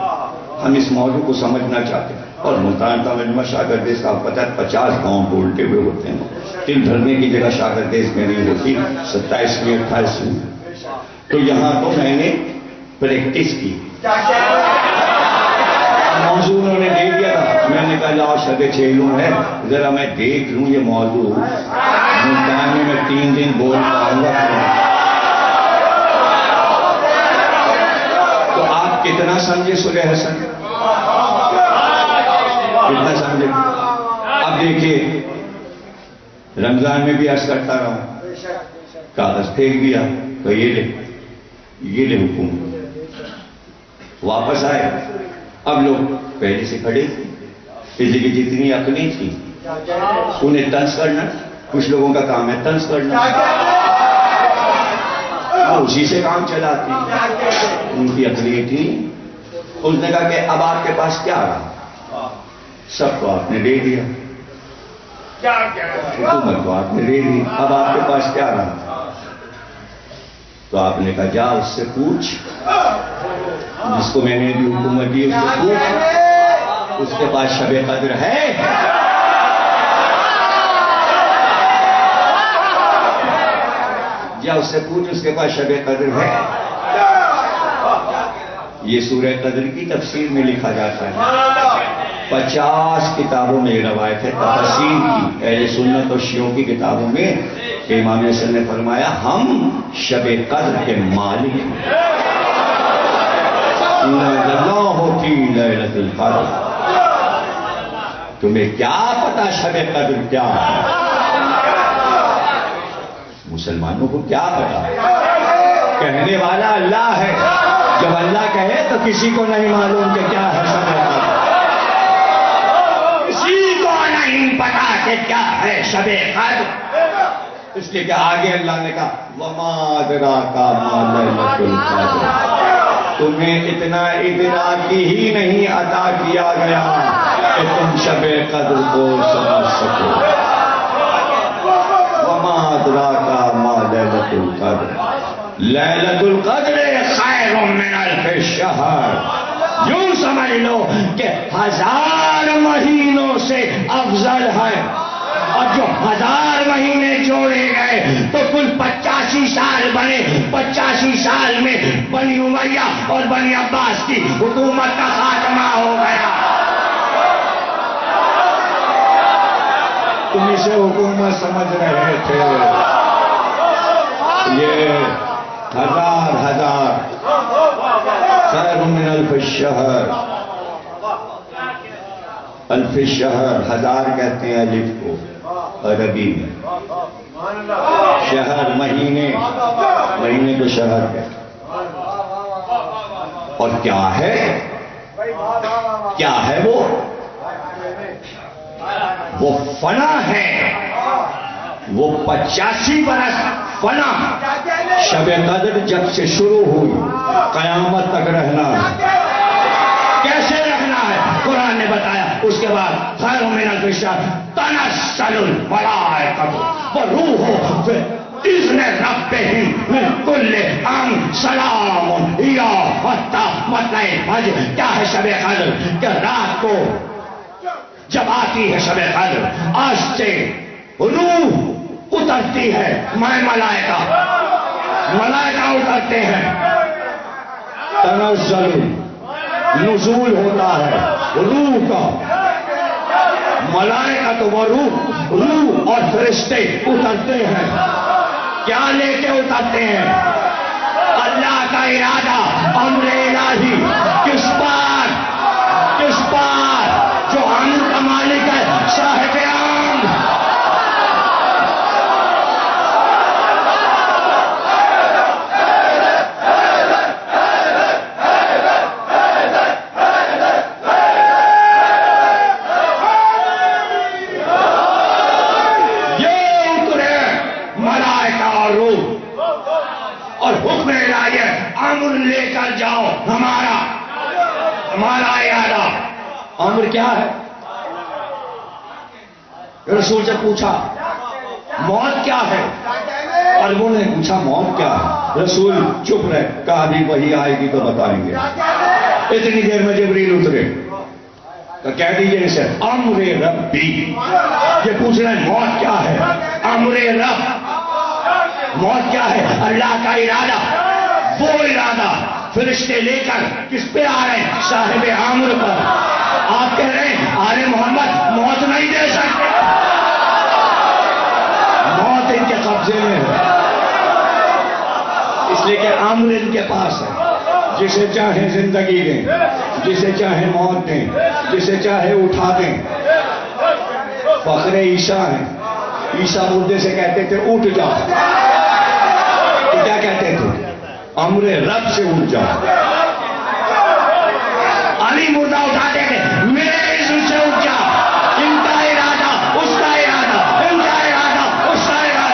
S2: ہم اس موضوع کو سمجھنا چاہتے ہیں. اور ملتان کا مجمع شاگردیس کا پتہ 50 گاؤں بولتے ہوئے ہوتے ہیں. 3 دھرنے کی جگہ شاگردیس میں نہیں ہوتی، 27 میں 28 میں. تو یہاں تو میں نے پریکٹس کی. موضوع انہوں نے دے دیا تھا، میں نے کہا لاؤ شب چھیلوں ہے، ذرا میں دیکھ لوں یہ موضوع ملتان میں 3 دن بول پاؤں گا. تو آپ کتنا سمجھے صلح حسن؟ کتنا سمجھے؟ اب دیکھیے رمضان میں بھی عرض کرتا رہا ہوں، کاغذ پھینک دیا تو یہ لے حکومت. واپس آئے. اب لوگ پہلے سے کھڑے تھے، کسی کی جتنی عقلیں تھی انہیں طنز کرنا. کچھ لوگوں کا کام ہے طنز کرنا، وہ اسی سے کام چلاتی. ان کی عقلیں تھی. اس نے کہا کہ اب آپ کے پاس کیا رہا؟ سب کو آپ نے دے دیا، حکومت کو آپ نے دے دی، اب آپ کے پاس کیا رہا؟ تو آپ نے کہا جا اس سے پوچھ، جس کو میں نے بھی حکومت دی اس سے پوچھ، اس کے پاس شب قدر ہے؟ جا اس سے پوچھ اس کے پاس شب قدر ہے؟ یہ سورہ قدر کی تفسیر میں لکھا جاتا ہے. 50 کتابوں میں یہ روایت ہے تفسیر کی، اہل سنت اور شیعوں کی کتابوں میں کہ امام حسن نے فرمایا ہم شب قدر کے مالک ہیں. اللہ فی لیلۃ القدر. تمہیں کیا پتا شب قدر کیا ہے؟ مسلمانوں کو کیا پتا؟ کہنے والا اللہ ہے. جب اللہ کہے تو کسی کو نہیں معلوم کہ کیا ہے شب قدر، کسی کو نہیں پتا کہ کیا ہے شب قدر. اس لیے کہ آگے اللہ نے کہا وما ادراک ما لیلۃ القدر. تمہیں اتنا ادراکی ہی نہیں عطا کیا گیا کہ تم شب قدر کو سمجھ سکو. وما ادراک ما لیلۃ القدر. لیلۃ القدر خیر من الف شہر. یوں سمجھ لو کہ 1000 مہینوں سے افضل ہے. اور جو 1000 مہینے جوڑے گئے تو کل 85 سال بنے. 85 سال میں بنی امیہ اور بنی عباس کی حکومت کا خاتمہ ہو گیا. تم اسے حکومت سمجھ رہے تھے. یہ 1000 خیر من الف شہر. الف شہر 1000 کہتے ہیں الف کو عربی میں. شہر مہینے کو شہر کہتے ہیں. اور کیا ہے وہ فنا ہے. وہ 85 برس فنا. شب قدر جب سے شروع ہوئی قیامت تک رہنا ہے. کیسے رکھنا ہے قرآن نے بتایا. اس کے بعد خیر من الف شہر تنزل الملائکۃ والروح بإذن ربہم من کل امر سلام ہی حتی مطلع الفجر. کیا ہے شب قدر؟ کہ رات کو جب آتی ہے شب قدر آج سے روح اترتی ہے. میں ملائکہ اترتے ہیں. تنزل نزول ہوتا ہے روح کا. ملائکہ تو وہ روح اور فرشتے اترتے ہیں. کیا لے کے اترتے ہیں؟ اللہ کا ارادہ، امر الہی. امر کیا ہے؟ رسول سے پوچھا موت کیا ہے؟ عربوں نے پوچھا موت کیا ہے؟ رسول چپ رہے، کہا ابھی وہی آئے گی تو بتائیں گے۔ اتنی دیر میں جبریل اترے تو کہہ دیجئے اسے امر ربی، یہ پوچھ رہے ہیں موت کیا ہے؟ امر رب، موت کیا ہے؟ اللہ کا ارادہ، وہ ارادہ فرشتے لے کر کس پہ آ رہے ہیں؟ صاحب امر پر۔ آپ کہہ رہے ہیں آل محمد موت نہیں دے سکتے، موت ان کے قبضے میں ہے، اس لیے کہ امر ان کے پاس ہے۔ جسے چاہے زندگی دیں، جسے چاہے موت دیں، جسے چاہے اٹھا دیں۔ فخر عیسیٰ ہیں، عیسیٰ مردے سے کہتے تھے اٹھ جا، تو کیا کہتے تھے؟ امر رب سے اٹھ جا۔ علی مردہ اٹھاتے تھے میرے عزم سے اٹھ جا، ان کا ارادہ اس کا ارادہ، ان کا ارادہ اس کا ارادہ۔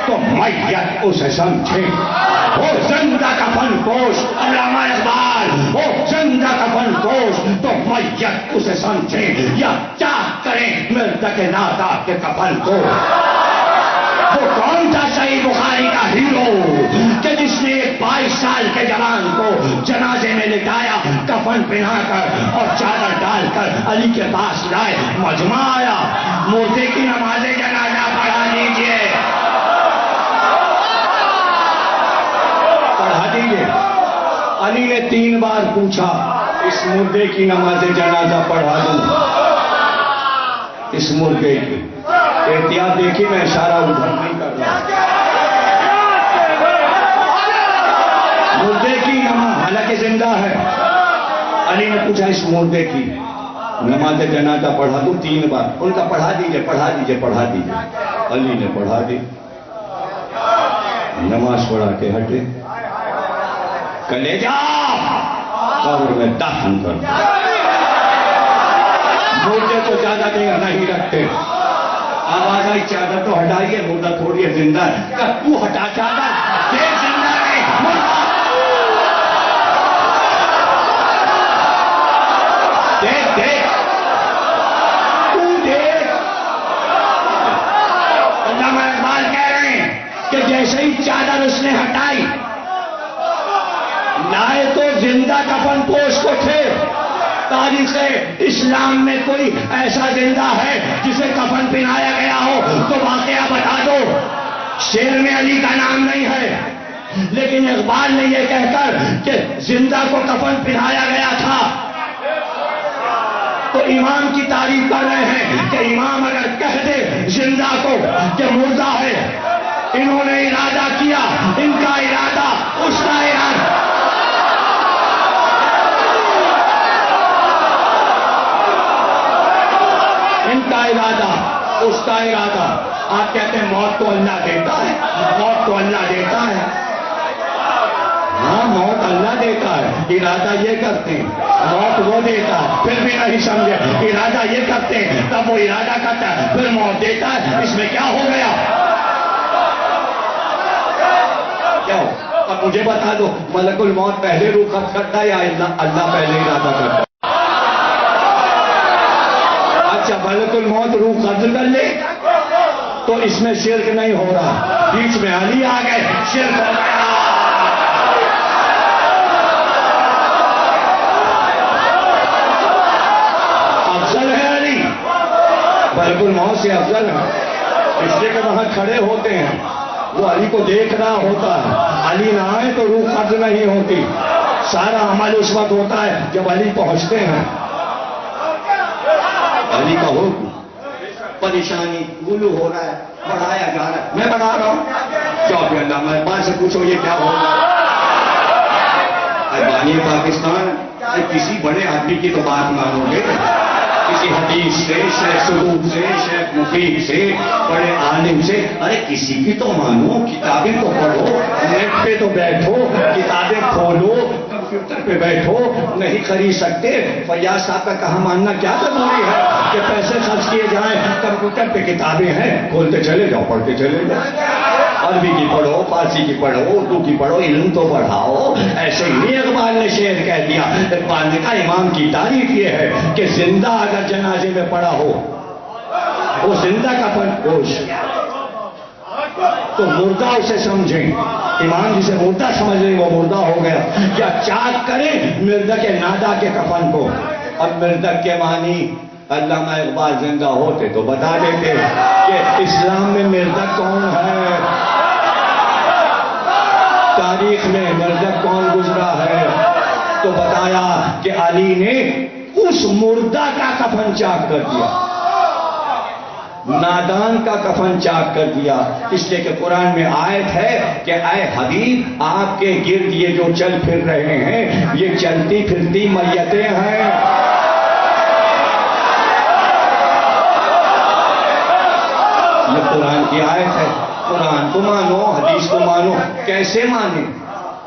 S2: تو میت اسے سمجھے، وہ زندہ کفن پوش علامہ اقبال، وہ زندہ کفن پوش تو میت اسے سمجھے، یا چاک کریں مرد کے نادا کے کفن کو۔ وہ کون تھا صحیح بخاری کا ہیرو کہ جس نے 22 سال کے جوان کو جنازے میں لٹایا، کفن پہنا کر اور چادر ڈال کر علی کے پاس لائے، مجمع آیا، مردے کی نماز جنازہ پڑھا لیجیے، پڑھا دیجیے۔ علی نے 3 بار پوچھا اس مردے کی نماز جنازہ پڑھا دوں، اس مردے کی احتیاط دیکھیے، میں اشارہ ادھر نہیں کر رہا، مردے کی نماز حالانکہ زندہ ہے۔ علی نے پوچھا اس مردے کی نماز جنازہ پڑھا دوں 3 بار، ان کا پڑھا دیجئے پڑھا دیجئے پڑھا دیجئے۔ علی نے پڑھا دی، نماز پڑھا کے ہٹے، کلیجہ قبر میں دفن کر دو۔ مردے کو زیادہ دیر نہیں رکھتے، آواز آئی چادر تو ہٹائیے، مردہ تھوڑی ہے زندہ ہے، تو ہٹا چادر، دیکھ زندہ نہیں مردہ، دیکھ دیکھ تو دیکھ۔ علامہ اقبال کہہ رہے ہیں کہ جیسے ہی چادر اس نے ہٹائی، لائے تو زندہ کفن پوش کو تھے۔ تاریخ اسلام میں کوئی ایسا زندہ ہے جسے کفن پہنایا گیا ہو تو واقعہ بتا دو۔ شعر میں علی کا نام نہیں ہے، لیکن اقبال نے یہ کہہ کر کہ زندہ کو کفن پہنایا گیا تھا تو امام کی تعریف کر رہے ہیں کہ امام اگر کہہ دے زندہ کو کہ مردہ ہے، انہوں نے ارادہ کیا، ان کا ارادہ اس کا ارادہ، ان کا ارادہ اس کا ارادہ۔ آپ کہتے ہیں موت تو اللہ دیتا ہے، موت تو اللہ دیتا ہے، ہاں موت اللہ دیتا ہے، ارادہ یہ کرتے ہیں، موت وہ دیتا ہے، پھر بھی نہیں سمجھے، ارادہ یہ کرتے ہیں تب وہ ارادہ کرتا ہے پھر موت دیتا ہے، اس میں کیا ہو گیا؟ کیا ہو؟ اب مجھے بتا دو ملک الموت پہلے روح قبض کرتا ہے یا اللہ پہلے ارادہ کرتا ہے؟ اچھا ملک الموت روح قبض کر لے تو اس میں شرک نہیں ہو رہا، بیچ میں علی آ گئے، شرک ہو گیا۔ افضل ہے علی، ملک الموت سے افضل ہے، اس لیے کہ وہاں کھڑے ہوتے ہیں، وہ علی کو دیکھ رہا ہوتا ہے، علی نہ آئے تو روح قبض نہیں ہوتی، سارا عمل اس وقت ہوتا ہے جب علی پہنچتے ہیں۔ علی کا حکم، پریشانی گلو ہو رہا ہے، بڑھایا جا رہا ہے، میں بڑھا رہا ہوں، چوپی اللہ میں بات سے پوچھو یہ کیا ہو رہا ہے؟ پاکستان کسی بڑے آدمی کی تو بات مانو گے، کسی حدیث سے، شیخ سلوک سے، شیخ مفید سے، بڑے عالم سے، ارے کسی کی تو مانو، کتابیں تو پڑھو، نیٹ پہ تو بیٹھو، کتابیں کھولو، کمپیوٹر پہ بیٹھو، نہیں خرید سکتے فیاض صاحب کا کہا ماننا کیا ضروری ہے کہ پیسے خرچ کیے جائیں، کمپیوٹر پہ کتابیں ہیں، کھولتے چلے جاؤ، پڑھتے چلے جاؤ، عربی کی پڑھو، فارسی کی پڑھو، اردو کی پڑھو، علم تو بڑھاؤ۔ ایسے ہی اقبال نے شعر کہہ دیا، اقبال نے کہا امام کی تعریف یہ ہے کہ زندہ اگر جنازے میں پڑا ہو، وہ زندہ کا پوش تو مردہ اسے سمجھیں، امام جسے مردہ سمجھ لیں وہ مردہ ہو گیا، یا چاک کریں مردہ کے نادا کے کفن کو۔ اب مردہ کے معنی علامہ اقبال زندہ ہوتے تو بتا دیتے کہ اسلام میں مردہ کون ہے، تاریخ میں مردہ کون گزرا ہے، تو بتایا کہ علی نے اس مردہ کا کفن چاک کر دیا، نادان کا کفن چاک کر دیا، اس لیے کہ قرآن میں آیت ہے کہ اے حبیب آپ کے گرد یہ جو چل پھر رہے ہیں یہ چلتی پھرتی میتیں ہیں۔ یہ قرآن کی آیت ہے، قرآن کو مانو، حدیث کو مانو، کیسے مانیں،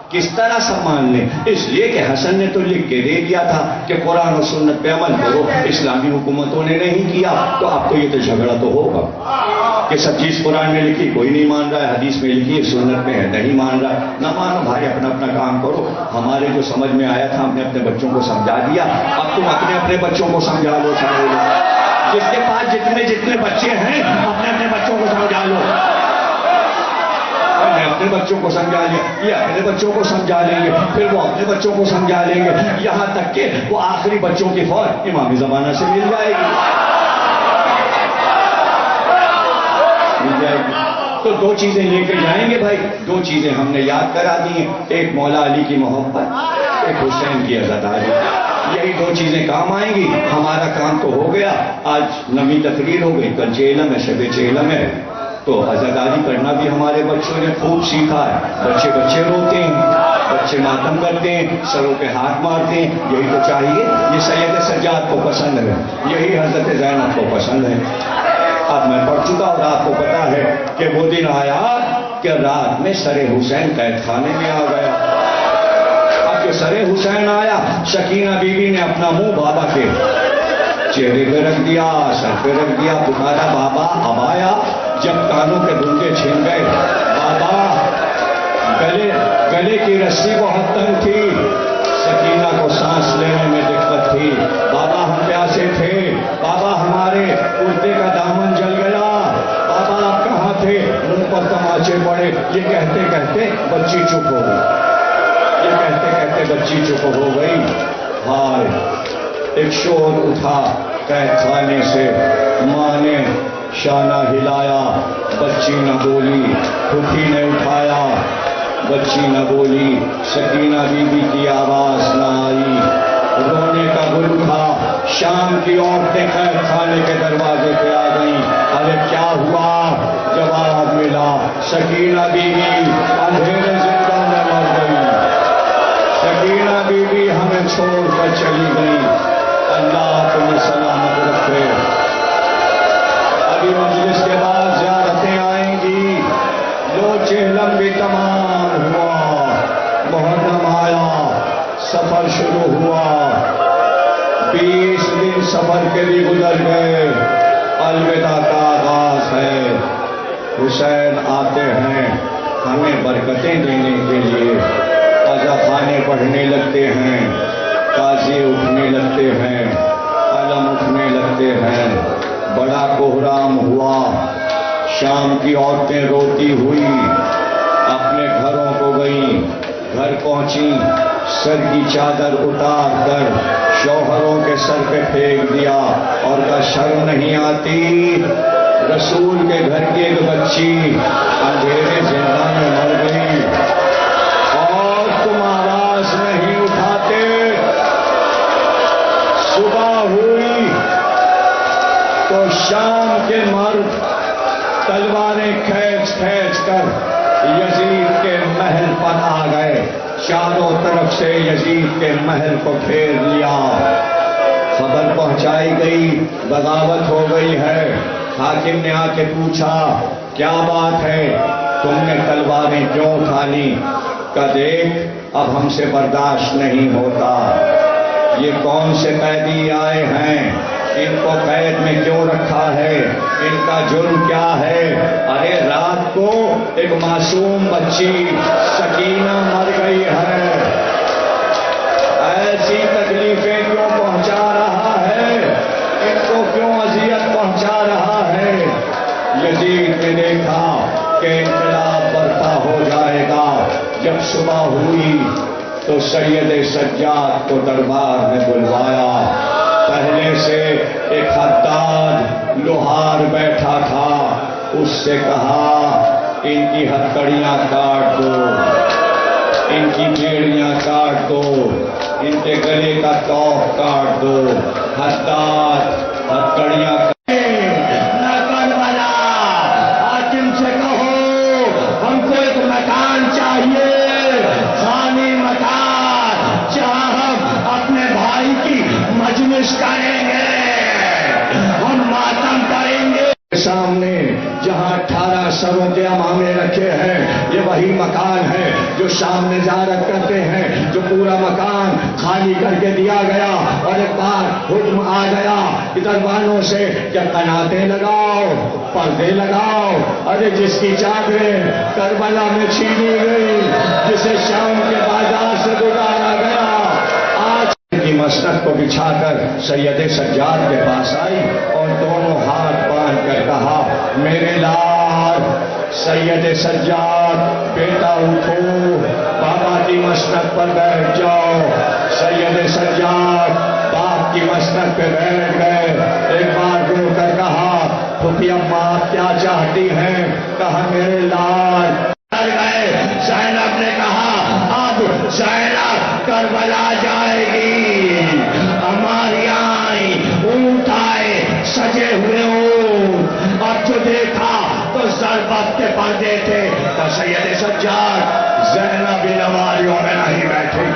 S2: کس طرح سب مان لیں؟ اس لیے کہ حسن نے تو لکھ کے دے دیا تھا کہ قرآن و سنت پہ عمل کرو، اسلامی حکومتوں نے نہیں کیا، تو اب تو یہ تو جھگڑا تو ہوگا کہ سب چیز قرآن میں لکھی کوئی نہیں مان رہا ہے، حدیث میں لکھی ہے سنت میں ہے نہیں مان رہا ہے، نہ مانو بھائی، اپنا اپنا کام کرو، ہمارے جو سمجھ میں آیا تھا ہم نے اپنے بچوں کو سمجھا دیا، اب تم اپنے اپنے بچوں کو سمجھا لو، سارے جس کے پاس جتنے بچے ہیں اپنے اپنے بچوں کو سمجھا لو، میں اپنے بچوں کو سمجھا لیا، یہ اپنے بچوں کو سمجھا لیں گے، پھر وہ اپنے بچوں کو سمجھا لیں گے، یہاں تک کہ وہ آخری بچوں کی فوج امامی زمانہ سے مل جائے گی۔ تو دو چیزیں لے کے جائیں گے بھائی، دو چیزیں ہم نے یاد کرا دی ہیں، ایک مولا علی کی محبت، ایک حسین کی عزاداری، یہی دو چیزیں کام آئیں گی، ہمارا کام تو ہو گیا۔ آج نویں تقریر ہو گئی، کل چہلم ہے، شب چہلم ہے، تو عزاداری کرنا بھی ہمارے بچوں نے خوب سیکھا ہے، بچے روتے ہیں، بچے ماتم کرتے ہیں، سروں پہ ہاتھ مارتے ہیں، یہی تو چاہیے، یہ سید سجاد کو پسند ہے، یہی حضرت زینب کو پسند ہے۔ اب میں پڑھ چکا اور آپ کو پتا ہے کہ وہ دن آیا کہ رات میں سر حسین قید خانے میں آ گیا۔ اب جو سر حسین آیا، سکینہ بی بی نے اپنا منہ بابا کے چہرے پہ رکھ دیا، سر پہ رکھ دیا، پکارا بابا اب آیا۔ جب کانوں کے دھنگے چھن گئے، بابا گلے کی رسی بہت تنگ تھی، سکینہ کو سانس لینے میں دقت تھی، بابا ہم پیاسے تھے، بابا ہمارے کرتے کا دامن جل گیا، بابا آپ کہاں تھے، منہ پر تماچے پڑے۔ یہ کہتے کہتے بچی چپ ہو گئی، یہ کہتے کہتے بچی چپ ہو گئی۔ ہائے، ایک شور اٹھا قید خانے سے، ماں نے شانہ ہلایا، بچی نہ بولی، پھوپھی نے اٹھایا، بچی نہ بولی، سکینہ بی بی کی آواز نہ آئی، رونے کا گل اٹھا۔ شام کی عورتیں قید خانے کے دروازے پہ آ گئیں، ارے کیا ہوا؟ جواب ملا، سکینہ بی بی اندھیرے زندہ میں مر گئی، سکینہ بی بی ہمیں چھوڑ کر چلی گئی، اللہ تمہیں سلامت رکھے۔ ابھی مجلس کے بعد زیارتیں آئیں گی، لو چہلم بھی تمام ہوا، محرم آیا، سفر شروع ہوا، 20 دن سفر کے بھی گزر گئے، الوداع کا آغاز ہے۔ حسین آتے ہیں ہمیں برکتیں دینے کے لیے، قضا خانے پڑھنے لگتے ہیں، قاضی اٹھنے لگتے ہیں، علم اٹھنے لگتے ہیں، بڑا کوہرام ہوا۔ شام کی عورتیں روتی ہوئی اپنے گھروں کو گئیں، گھر پہنچی، سر کی چادر اتار کر شوہروں کے سر پہ پھینک دیا اور کہا شرم نہیں آتی، رسول کے گھر کی ایک بچی اندھیرے زندہ میں مر گئی اور تم آواز نہیں اٹھاتے۔ صبح ہوئی تو شام کے مرد تلواریں کھینچ کھینچ کر یزید کے محل پر آ گئے، چاروں طرف سے یزید کے محل کو گھیر لیا، خبر پہنچائی گئی بغاوت ہو گئی ہے۔ حاکم نے آ کے پوچھا کیا بات ہے، تم نے تلواریں کیوں اٹھا لی؟ کہ دیکھ اب ہم سے برداشت نہیں ہوتا، یہ کون سے قیدی آئے ہیں، ان کو قید میں کیوں رکھا ہے، ان کا جرم کیا ہے؟ ارے رات کو ایک معصوم بچی سکینہ مر گئی ہے، ایسی تکلیفیں کیوں پہنچا رہا ہے، ان کو کیوں اذیت پہنچا رہا ہے؟ یزید نے دیکھا کہ انقلاب برپا ہو جائے گا۔ جب صبح ہوئی تو سید سجاد کو دربار میں بلوایا، پہلے سے ایک حداد لوہار بیٹھا تھا، اس سے کہا ان کی ہتھکڑیاں کاٹ دو، ان کی بیڑیاں کاٹ دو، ان کے گلے کا توق کاٹ دو۔ حداد ہتھکڑیاں حاکم سے کہو ہم کو ایک مکان چاہیے، خالی مکان، جہاں ہم اپنے بھائی کی مجلس کریں گے، ہم ماتم کریں گے۔ سامنے جہاں 18 سروں کے امامے رکھے ہیں، یہ وہی مکان ہے جو شام میں زیارت کرتے ہیں، جو پورا مکان خالی کر کے دیا گیا، اور ایک بار حکم آ گیا دربانوں سے کہ قناتیں لگاؤ، پردے لگاؤ۔ ارے جس کی چادریں کربلا میں چھینی گئی، جسے شام کے بازار سے گزارا گیا، آج کی مسند کو بچھا کر سید سجاد کے پاس آئی اور دونوں ہاتھ باندھ کر کہا میرے لال سید سجاد بیٹا اٹھو، بابا کی مسند پر بیٹھ جاؤ۔ سید سجاد باپ کی مسند پہ بیٹھ گئے، ایک بار رو کر کہا پھوپھی اماں آپ کیا چاہتی ہیں؟ کہا میرے لال گئے۔ زینب نے کہا اب زینب کربلا جائے گی، ہماری آئی اونٹ آئے سجے ہوئے اونٹ، اب جو دیکھا تو ضربت کے پردے تھے، تو سید سجاد زینب نواریوں میں نہیں بیٹھے،